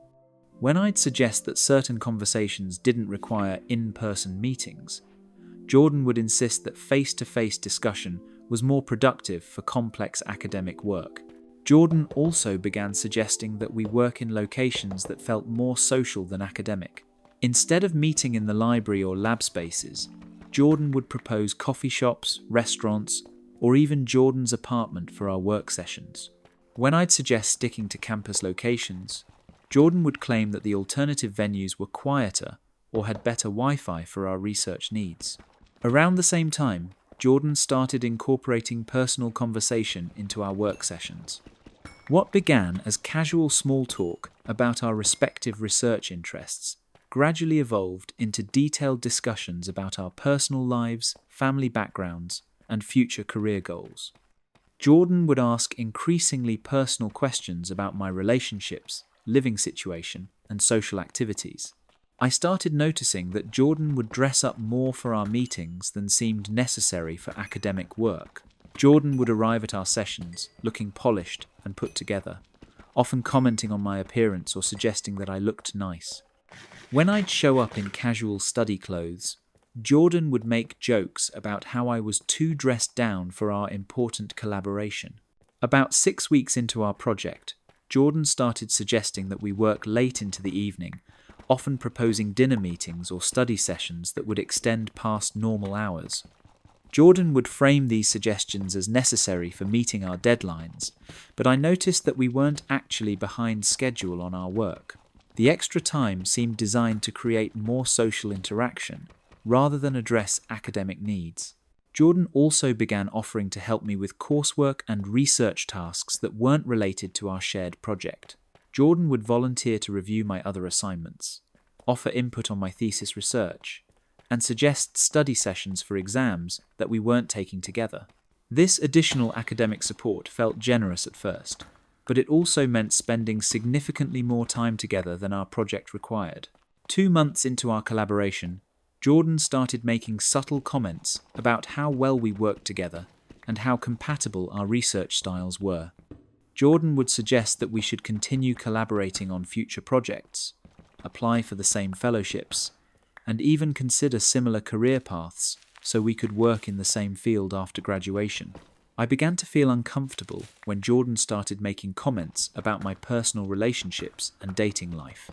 When I'd suggest that certain conversations didn't require in-person meetings, Jordan would insist that face-to-face discussion was more productive for complex academic work. Jordan also began suggesting that we work in locations that felt more social than academic. Instead of meeting in the library or lab spaces, Jordan would propose coffee shops, restaurants, or even Jordan's apartment for our work sessions. When I'd suggest sticking to campus locations, Jordan would claim that the alternative venues were quieter or had better Wi-Fi for our research needs. Around the same time, Jordan started incorporating personal conversation into our work sessions. What began as casual small talk about our respective research interests gradually evolved into detailed discussions about our personal lives, family backgrounds, and future career goals. Jordan would ask increasingly personal questions about my relationships, living situation, and social activities. I started noticing that Jordan would dress up more for our meetings than seemed necessary for academic work. Jordan would arrive at our sessions looking polished and put together, often commenting on my appearance or suggesting that I looked nice. When I'd show up in casual study clothes, Jordan would make jokes about how I was too dressed down for our important collaboration. About 6 weeks into our project, Jordan started suggesting that we work late into the evening, often proposing dinner meetings or study sessions that would extend past normal hours. Jordan would frame these suggestions as necessary for meeting our deadlines, but I noticed that we weren't actually behind schedule on our work. The extra time seemed designed to create more social interaction, rather than address academic needs. Jordan also began offering to help me with coursework and research tasks that weren't related to our shared project. Jordan would volunteer to review my other assignments, offer input on my thesis research, and suggest study sessions for exams that we weren't taking together. This additional academic support felt generous at first, but it also meant spending significantly more time together than our project required. 2 months into our collaboration, Jordan started making subtle comments about how well we worked together and how compatible our research styles were. Jordan would suggest that we should continue collaborating on future projects, apply for the same fellowships, and even consider similar career paths so we could work in the same field after graduation. I began to feel uncomfortable when Jordan started making comments about my personal relationships and dating life.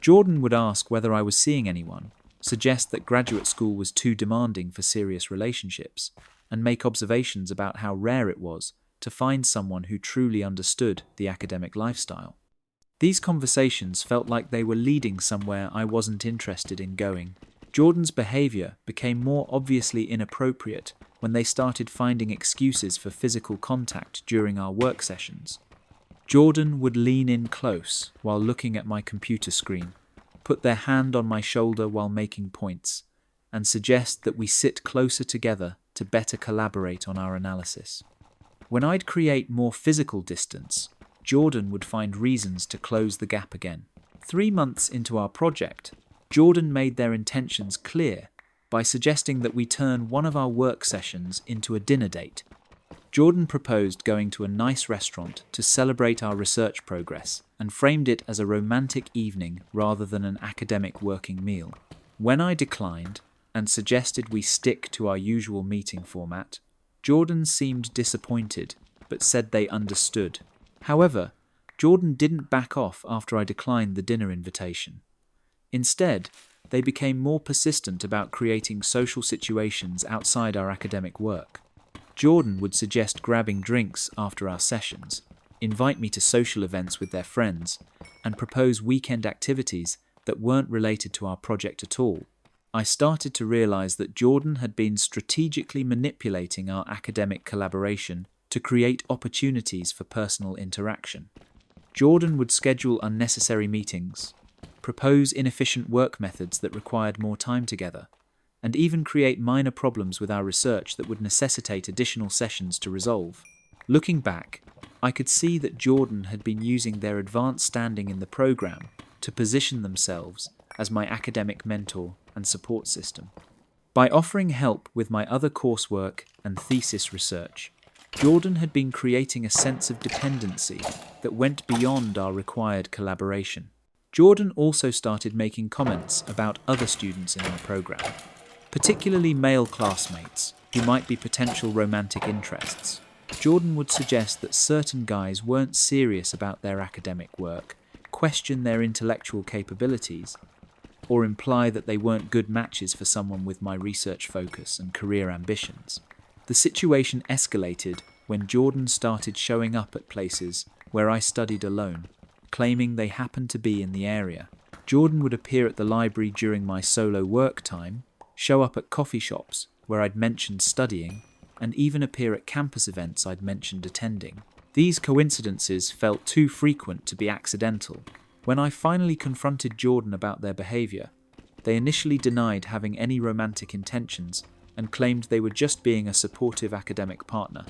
Jordan would ask whether I was seeing anyone, suggest that graduate school was too demanding for serious relationships, and make observations about how rare it was to find someone who truly understood the academic lifestyle. These conversations felt like they were leading somewhere I wasn't interested in going. Jordan's behavior became more obviously inappropriate when they started finding excuses for physical contact during our work sessions. Jordan would lean in close while looking at my computer screen, put their hand on my shoulder while making points, and suggest that we sit closer together to better collaborate on our analysis. When I'd create more physical distance, Jordan would find reasons to close the gap again. 3 months into our project, Jordan made their intentions clear by suggesting that we turn one of our work sessions into a dinner date. Jordan proposed going to a nice restaurant to celebrate our research progress and framed it as a romantic evening rather than an academic working meal. When I declined and suggested we stick to our usual meeting format, Jordan seemed disappointed, but said they understood. However, Jordan didn't back off after I declined the dinner invitation. Instead, they became more persistent about creating social situations outside our academic work. Jordan would suggest grabbing drinks after our sessions, invite me to social events with their friends, and propose weekend activities that weren't related to our project at all. I started to realize that Jordan had been strategically manipulating our academic collaboration to create opportunities for personal interaction. Jordan would schedule unnecessary meetings, propose inefficient work methods that required more time together, and even create minor problems with our research that would necessitate additional sessions to resolve. Looking back, I could see that Jordan had been using their advanced standing in the program to position themselves as my academic mentor and support system. By offering help with my other coursework and thesis research, Jordan had been creating a sense of dependency that went beyond our required collaboration. Jordan also started making comments about other students in our program, particularly male classmates who might be potential romantic interests. Jordan would suggest that certain guys weren't serious about their academic work, question their intellectual capabilities, or imply that they weren't good matches for someone with my research focus and career ambitions. The situation escalated when Jordan started showing up at places where I studied alone, claiming they happened to be in the area. Jordan would appear at the library during my solo work time, show up at coffee shops where I'd mentioned studying, and even appear at campus events I'd mentioned attending. These coincidences felt too frequent to be accidental. When I finally confronted Jordan about their behavior, they initially denied having any romantic intentions and claimed they were just being a supportive academic partner.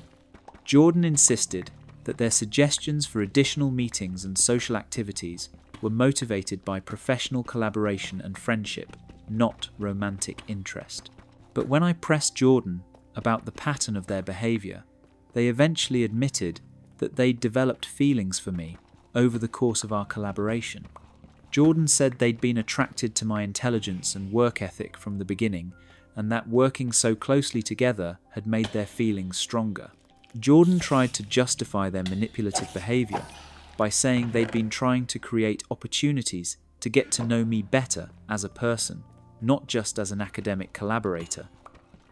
Jordan insisted that their suggestions for additional meetings and social activities were motivated by professional collaboration and friendship, not romantic interest. But when I pressed Jordan about the pattern of their behavior, they eventually admitted that they'd developed feelings for me over the course of our collaboration. Jordan said they'd been attracted to my intelligence and work ethic from the beginning, and that working so closely together had made their feelings stronger. Jordan tried to justify their manipulative behavior by saying they'd been trying to create opportunities to get to know me better as a person, not just as an academic collaborator.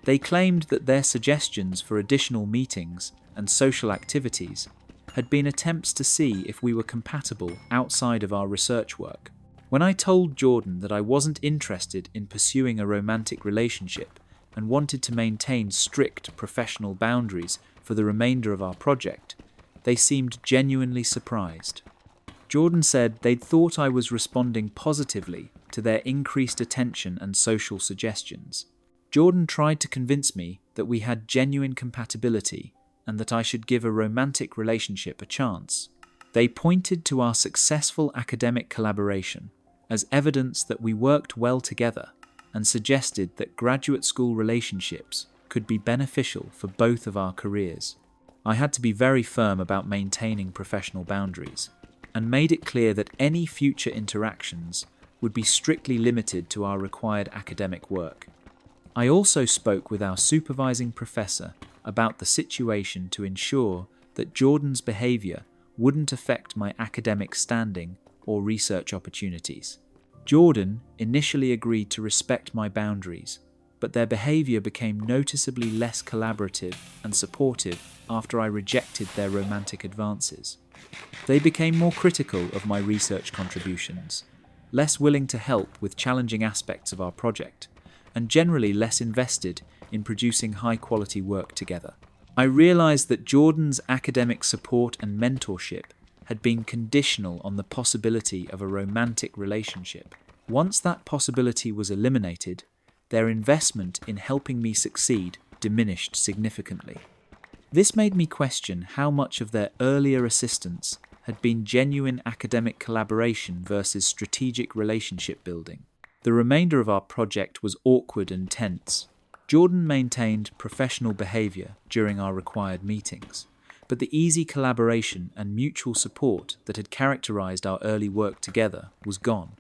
They claimed that their suggestions for additional meetings and social activities had been attempts to see if we were compatible outside of our research work. When I told Jordan that I wasn't interested in pursuing a romantic relationship and wanted to maintain strict professional boundaries for the remainder of our project, they seemed genuinely surprised. Jordan said they'd thought I was responding positively to their increased attention and social suggestions. Jordan tried to convince me that we had genuine compatibility and that I should give a romantic relationship a chance. They pointed to our successful academic collaboration as evidence that we worked well together and suggested that graduate school relationships could be beneficial for both of our careers. I had to be very firm about maintaining professional boundaries and made it clear that any future interactions would be strictly limited to our required academic work. I also spoke with our supervising professor about the situation to ensure that Jordan's behavior wouldn't affect my academic standing or research opportunities. Jordan initially agreed to respect my boundaries, but their behavior became noticeably less collaborative and supportive after I rejected their romantic advances. They became more critical of my research contributions, less willing to help with challenging aspects of our project, and generally less invested in producing high-quality work together. I realized that Jordan's academic support and mentorship had been conditional on the possibility of a romantic relationship. Once that possibility was eliminated, their investment in helping me succeed diminished significantly. This made me question how much of their earlier assistance had been genuine academic collaboration versus strategic relationship building. The remainder of our project was awkward and tense. Jordan maintained professional behavior during our required meetings, but the easy collaboration and mutual support that had characterized our early work together was gone.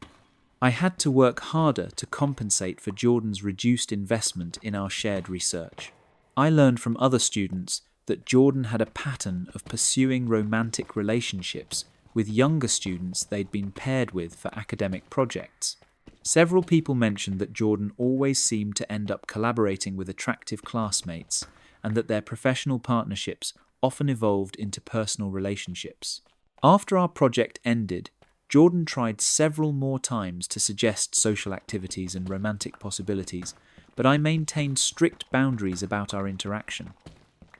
I had to work harder to compensate for Jordan's reduced investment in our shared research. I learned from other students that Jordan had a pattern of pursuing romantic relationships with younger students they'd been paired with for academic projects. Several people mentioned that Jordan always seemed to end up collaborating with attractive classmates and that their professional partnerships often evolved into personal relationships. After our project ended, Jordan tried several more times to suggest social activities and romantic possibilities, but I maintained strict boundaries about our interaction.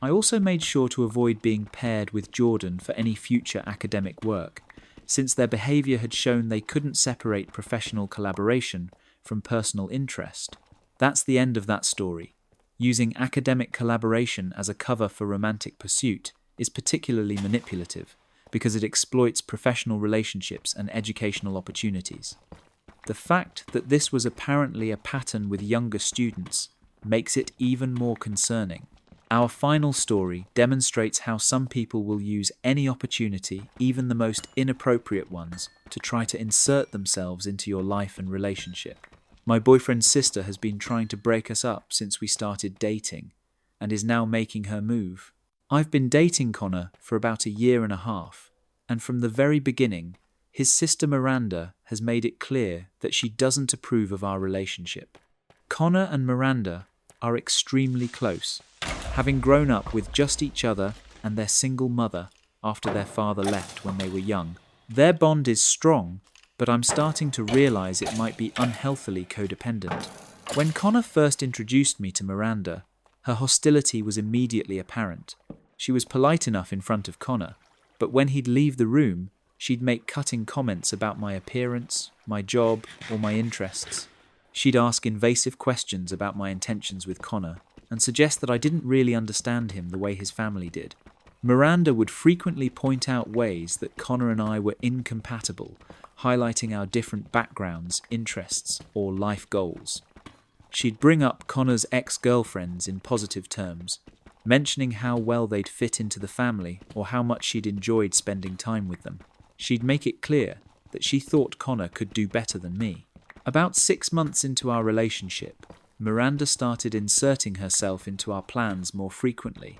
I also made sure to avoid being paired with Jordan for any future academic work, since their behavior had shown they couldn't separate professional collaboration from personal interest. That's the end of that story. Using academic collaboration as a cover for romantic pursuit is particularly manipulative because it exploits professional relationships and educational opportunities. The fact that this was apparently a pattern with younger students makes it even more concerning. Our final story demonstrates how some people will use any opportunity, even the most inappropriate ones, to try to insert themselves into your life and relationship. My boyfriend's sister has been trying to break us up since we started dating, and is now making her move. I've been dating Connor for about 1.5 years, and from the very beginning, his sister Miranda has made it clear that she doesn't approve of our relationship. Connor and Miranda are extremely close, having grown up with just each other and their single mother after their father left when they were young. Their bond is strong, but I'm starting to realize it might be unhealthily codependent. When Connor first introduced me to Miranda, her hostility was immediately apparent. She was polite enough in front of Connor, but when he'd leave the room, she'd make cutting comments about my appearance, my job, or my interests. She'd ask invasive questions about my intentions with Connor, and suggest that I didn't really understand him the way his family did. Miranda would frequently point out ways that Connor and I were incompatible, highlighting our different backgrounds, interests, or life goals. She'd bring up Connor's ex-girlfriends in positive terms, mentioning how well they'd fit into the family or how much she'd enjoyed spending time with them. She'd make it clear that she thought Connor could do better than me. About 6 months into our relationship, Miranda started inserting herself into our plans more frequently.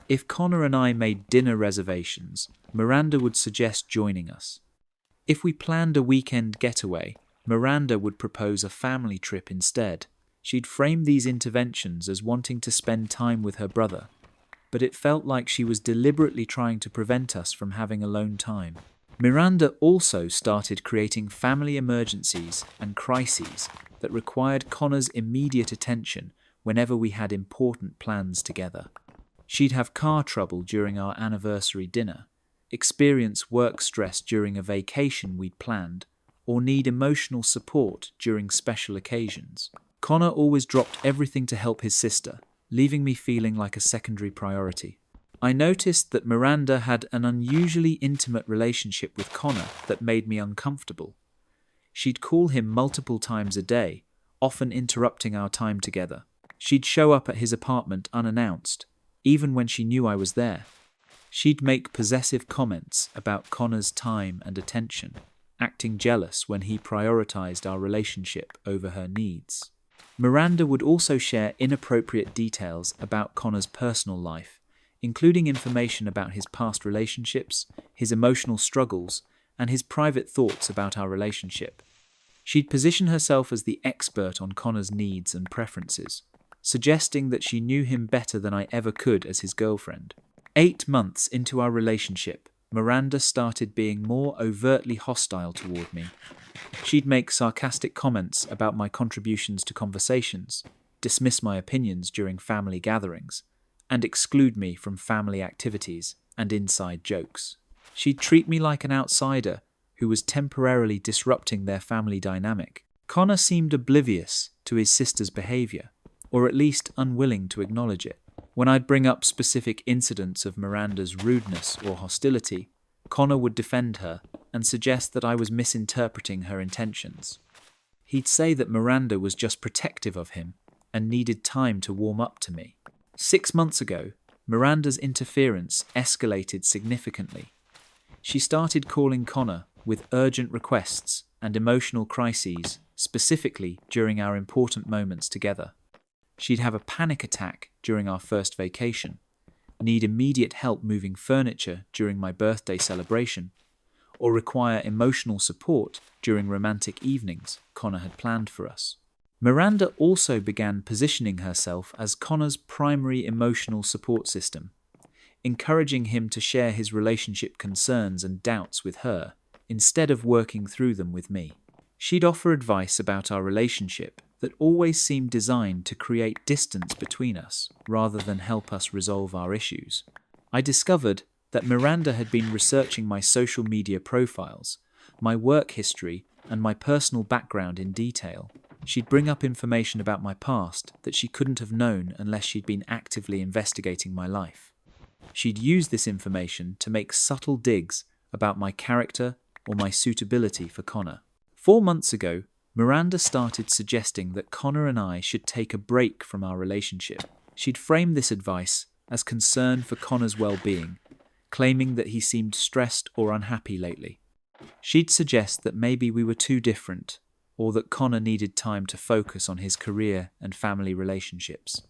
If Connor and I made dinner reservations, Miranda would suggest joining us. If we planned a weekend getaway, Miranda would propose a family trip instead. She'd frame these interventions as wanting to spend time with her brother, but it felt like she was deliberately trying to prevent us from having alone time. Miranda also started creating family emergencies and crises that required Connor's immediate attention whenever we had important plans together. She'd have car trouble during our anniversary dinner, experience work stress during a vacation we'd planned, or need emotional support during special occasions. Connor always dropped everything to help his sister, leaving me feeling like a secondary priority. I noticed that Miranda had an unusually intimate relationship with Connor that made me uncomfortable. She'd call him multiple times a day, often interrupting our time together. She'd show up at his apartment unannounced, even when she knew I was there. She'd make possessive comments about Connor's time and attention, acting jealous when he prioritized our relationship over her needs. Miranda would also share inappropriate details about Connor's personal life, including information about his past relationships, his emotional struggles, and his private thoughts about our relationship. She'd position herself as the expert on Connor's needs and preferences, suggesting that she knew him better than I ever could as his girlfriend. 8 months into our relationship, Miranda started being more overtly hostile toward me. She'd make sarcastic comments about my contributions to conversations, dismiss my opinions during family gatherings, and exclude me from family activities and inside jokes. She'd treat me like an outsider who was temporarily disrupting their family dynamic. Connor seemed oblivious to his sister's behavior, or at least unwilling to acknowledge it. When I'd bring up specific incidents of Miranda's rudeness or hostility, Connor would defend her and suggest that I was misinterpreting her intentions. He'd say that Miranda was just protective of him and needed time to warm up to me. 6 months ago, Miranda's interference escalated significantly. She started calling Connor with urgent requests and emotional crises, specifically during our important moments together. She'd have a panic attack during our first vacation, need immediate help moving furniture during my birthday celebration, or require emotional support during romantic evenings Connor had planned for us. Miranda also began positioning herself as Connor's primary emotional support system, encouraging him to share his relationship concerns and doubts with her, instead of working through them with me. She'd offer advice about our relationship that always seemed designed to create distance between us, rather than help us resolve our issues. I discovered that Miranda had been researching my social media profiles, my work history, and my personal background in detail. She'd bring up information about my past that she couldn't have known unless she'd been actively investigating my life. She'd use this information to make subtle digs about my character or my suitability for Connor. 4 months ago, Miranda started suggesting that Connor and I should take a break from our relationship. She'd framed this advice as concern for Connor's well-being, claiming that he seemed stressed or unhappy lately. She'd suggest that maybe we were too different, or that Connor needed time to focus on his career and family relationships.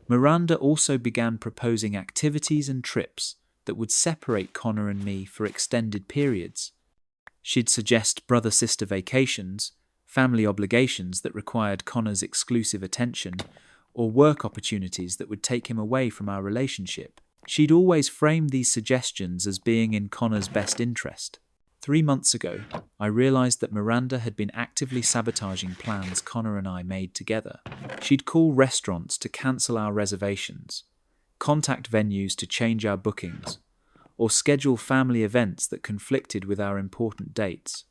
Miranda also began proposing activities and trips that would separate Connor and me for extended periods. She'd suggest brother-sister vacations, family obligations that required Connor's exclusive attention, or work opportunities that would take him away from our relationship. She'd always framed these suggestions as being in Connor's best interest. 3 months ago, I realized that Miranda had been actively sabotaging plans Connor and I made together. She'd call restaurants to cancel our reservations, contact venues to change our bookings, or schedule family events that conflicted with our important dates.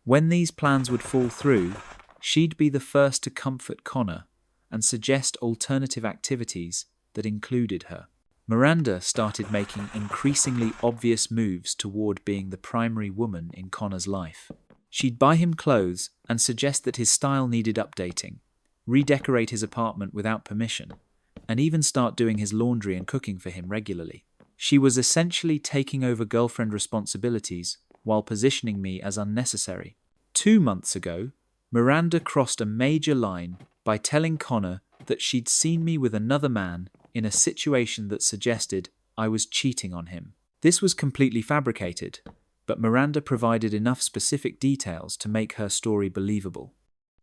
When these plans would fall through, she'd be the first to comfort Connor and suggest alternative activities that included her. Miranda started making increasingly obvious moves toward being the primary woman in Connor's life. She'd buy him clothes and suggest that his style needed updating, redecorate his apartment without permission, and even start doing his laundry and cooking for him regularly. She was essentially taking over girlfriend responsibilities while positioning me as unnecessary. 2 months ago, Miranda crossed a major line by telling Connor that she'd seen me with another man in a situation that suggested I was cheating on him. This was completely fabricated, but Miranda provided enough specific details to make her story believable.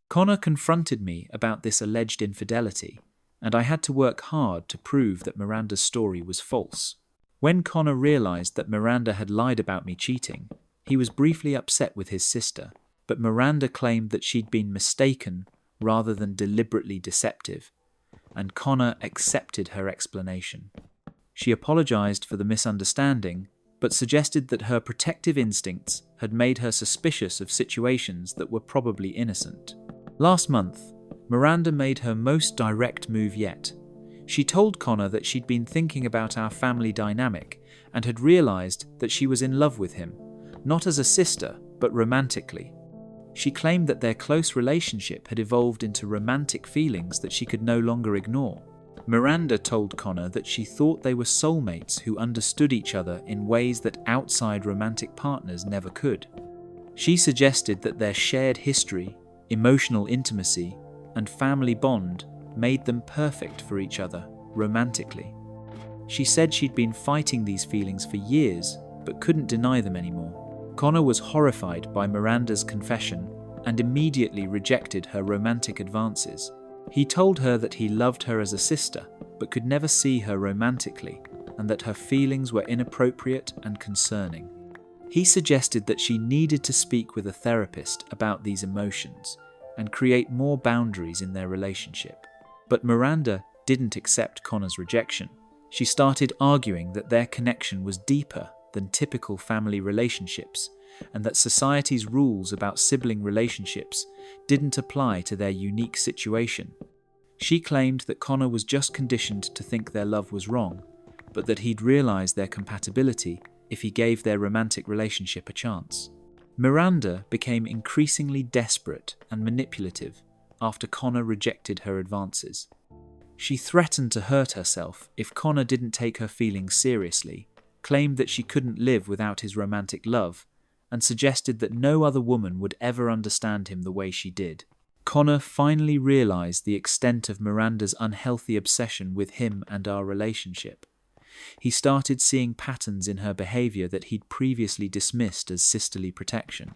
Connor confronted me about this alleged infidelity, and I had to work hard to prove that Miranda's story was false. When Connor realized that Miranda had lied about me cheating, he was briefly upset with his sister, but Miranda claimed that she'd been mistaken rather than deliberately deceptive, and Connor accepted her explanation. She apologized for the misunderstanding, but suggested that her protective instincts had made her suspicious of situations that were probably innocent. Last month, Miranda made her most direct move yet. She told Connor that she'd been thinking about our family dynamic and had realized that she was in love with him, not as a sister, but romantically. She claimed that their close relationship had evolved into romantic feelings that she could no longer ignore. Miranda told Connor that she thought they were soulmates who understood each other in ways that outside romantic partners never could. She suggested that their shared history, emotional intimacy, and family bond made them perfect for each other, romantically. She said she'd been fighting these feelings for years, but couldn't deny them anymore. Connor was horrified by Miranda's confession and immediately rejected her romantic advances. He told her that he loved her as a sister, but could never see her romantically, and that her feelings were inappropriate and concerning. He suggested that she needed to speak with a therapist about these emotions and create more boundaries in their relationship. But Miranda didn't accept Connor's rejection. She started arguing that their connection was deeper than typical family relationships, and that society's rules about sibling relationships didn't apply to their unique situation. She claimed that Connor was just conditioned to think their love was wrong, but that he'd realize their compatibility if he gave their romantic relationship a chance. Miranda became increasingly desperate and manipulative after Connor rejected her advances. She threatened to hurt herself if Connor didn't take her feelings seriously, claimed that she couldn't live without his romantic love, and suggested that no other woman would ever understand him the way she did. Connor finally realized the extent of Miranda's unhealthy obsession with him and our relationship. He started seeing patterns in her behavior that he'd previously dismissed as sisterly protection.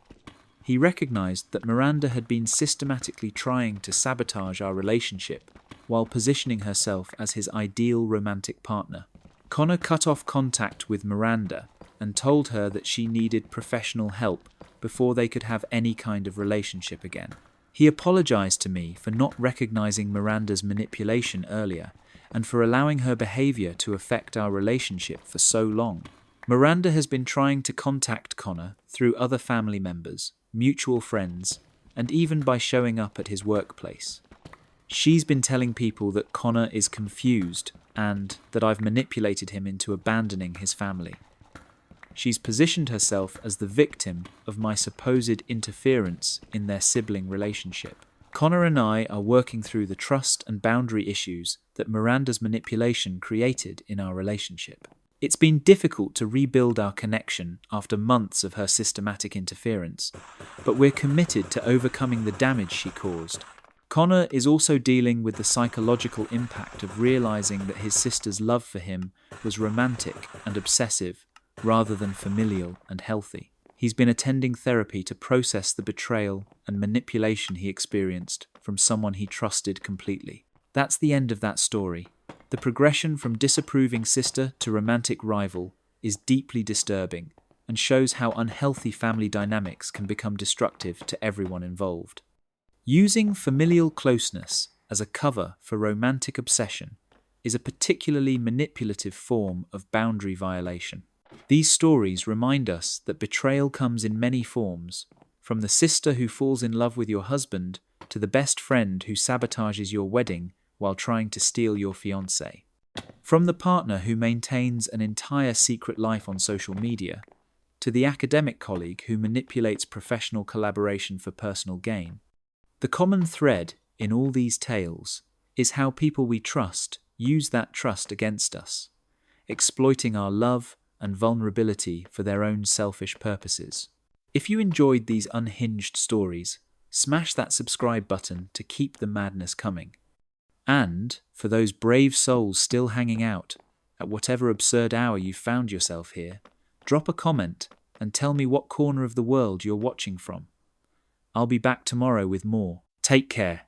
He recognized that Miranda had been systematically trying to sabotage our relationship while positioning herself as his ideal romantic partner. Connor cut off contact with Miranda and told her that she needed professional help before they could have any kind of relationship again. He apologized to me for not recognizing Miranda's manipulation earlier and for allowing her behavior to affect our relationship for so long. Miranda has been trying to contact Connor through other family members, mutual friends, and even by showing up at his workplace. She's been telling people that Connor is confused and that I've manipulated him into abandoning his family. She's positioned herself as the victim of my supposed interference in their sibling relationship. Connor and I are working through the trust and boundary issues that Miranda's manipulation created in our relationship. It's been difficult to rebuild our connection after months of her systematic interference, but we're committed to overcoming the damage she caused. Connor is also dealing with the psychological impact of realizing that his sister's love for him was romantic and obsessive rather than familial and healthy. He's been attending therapy to process the betrayal and manipulation he experienced from someone he trusted completely. That's the end of that story. The progression from disapproving sister to romantic rival is deeply disturbing and shows how unhealthy family dynamics can become destructive to everyone involved. Using familial closeness as a cover for romantic obsession is a particularly manipulative form of boundary violation. These stories remind us that betrayal comes in many forms, from the sister who falls in love with your husband to the best friend who sabotages your wedding while trying to steal your fiancé. From the partner who maintains an entire secret life on social media, to the academic colleague who manipulates professional collaboration for personal gain, the common thread in all these tales is how people we trust use that trust against us, exploiting our love and vulnerability for their own selfish purposes. If you enjoyed these unhinged stories, smash that subscribe button to keep the madness coming. And, for those brave souls still hanging out, at whatever absurd hour you found yourself here, drop a comment and tell me what corner of the world you're watching from. I'll be back tomorrow with more. Take care.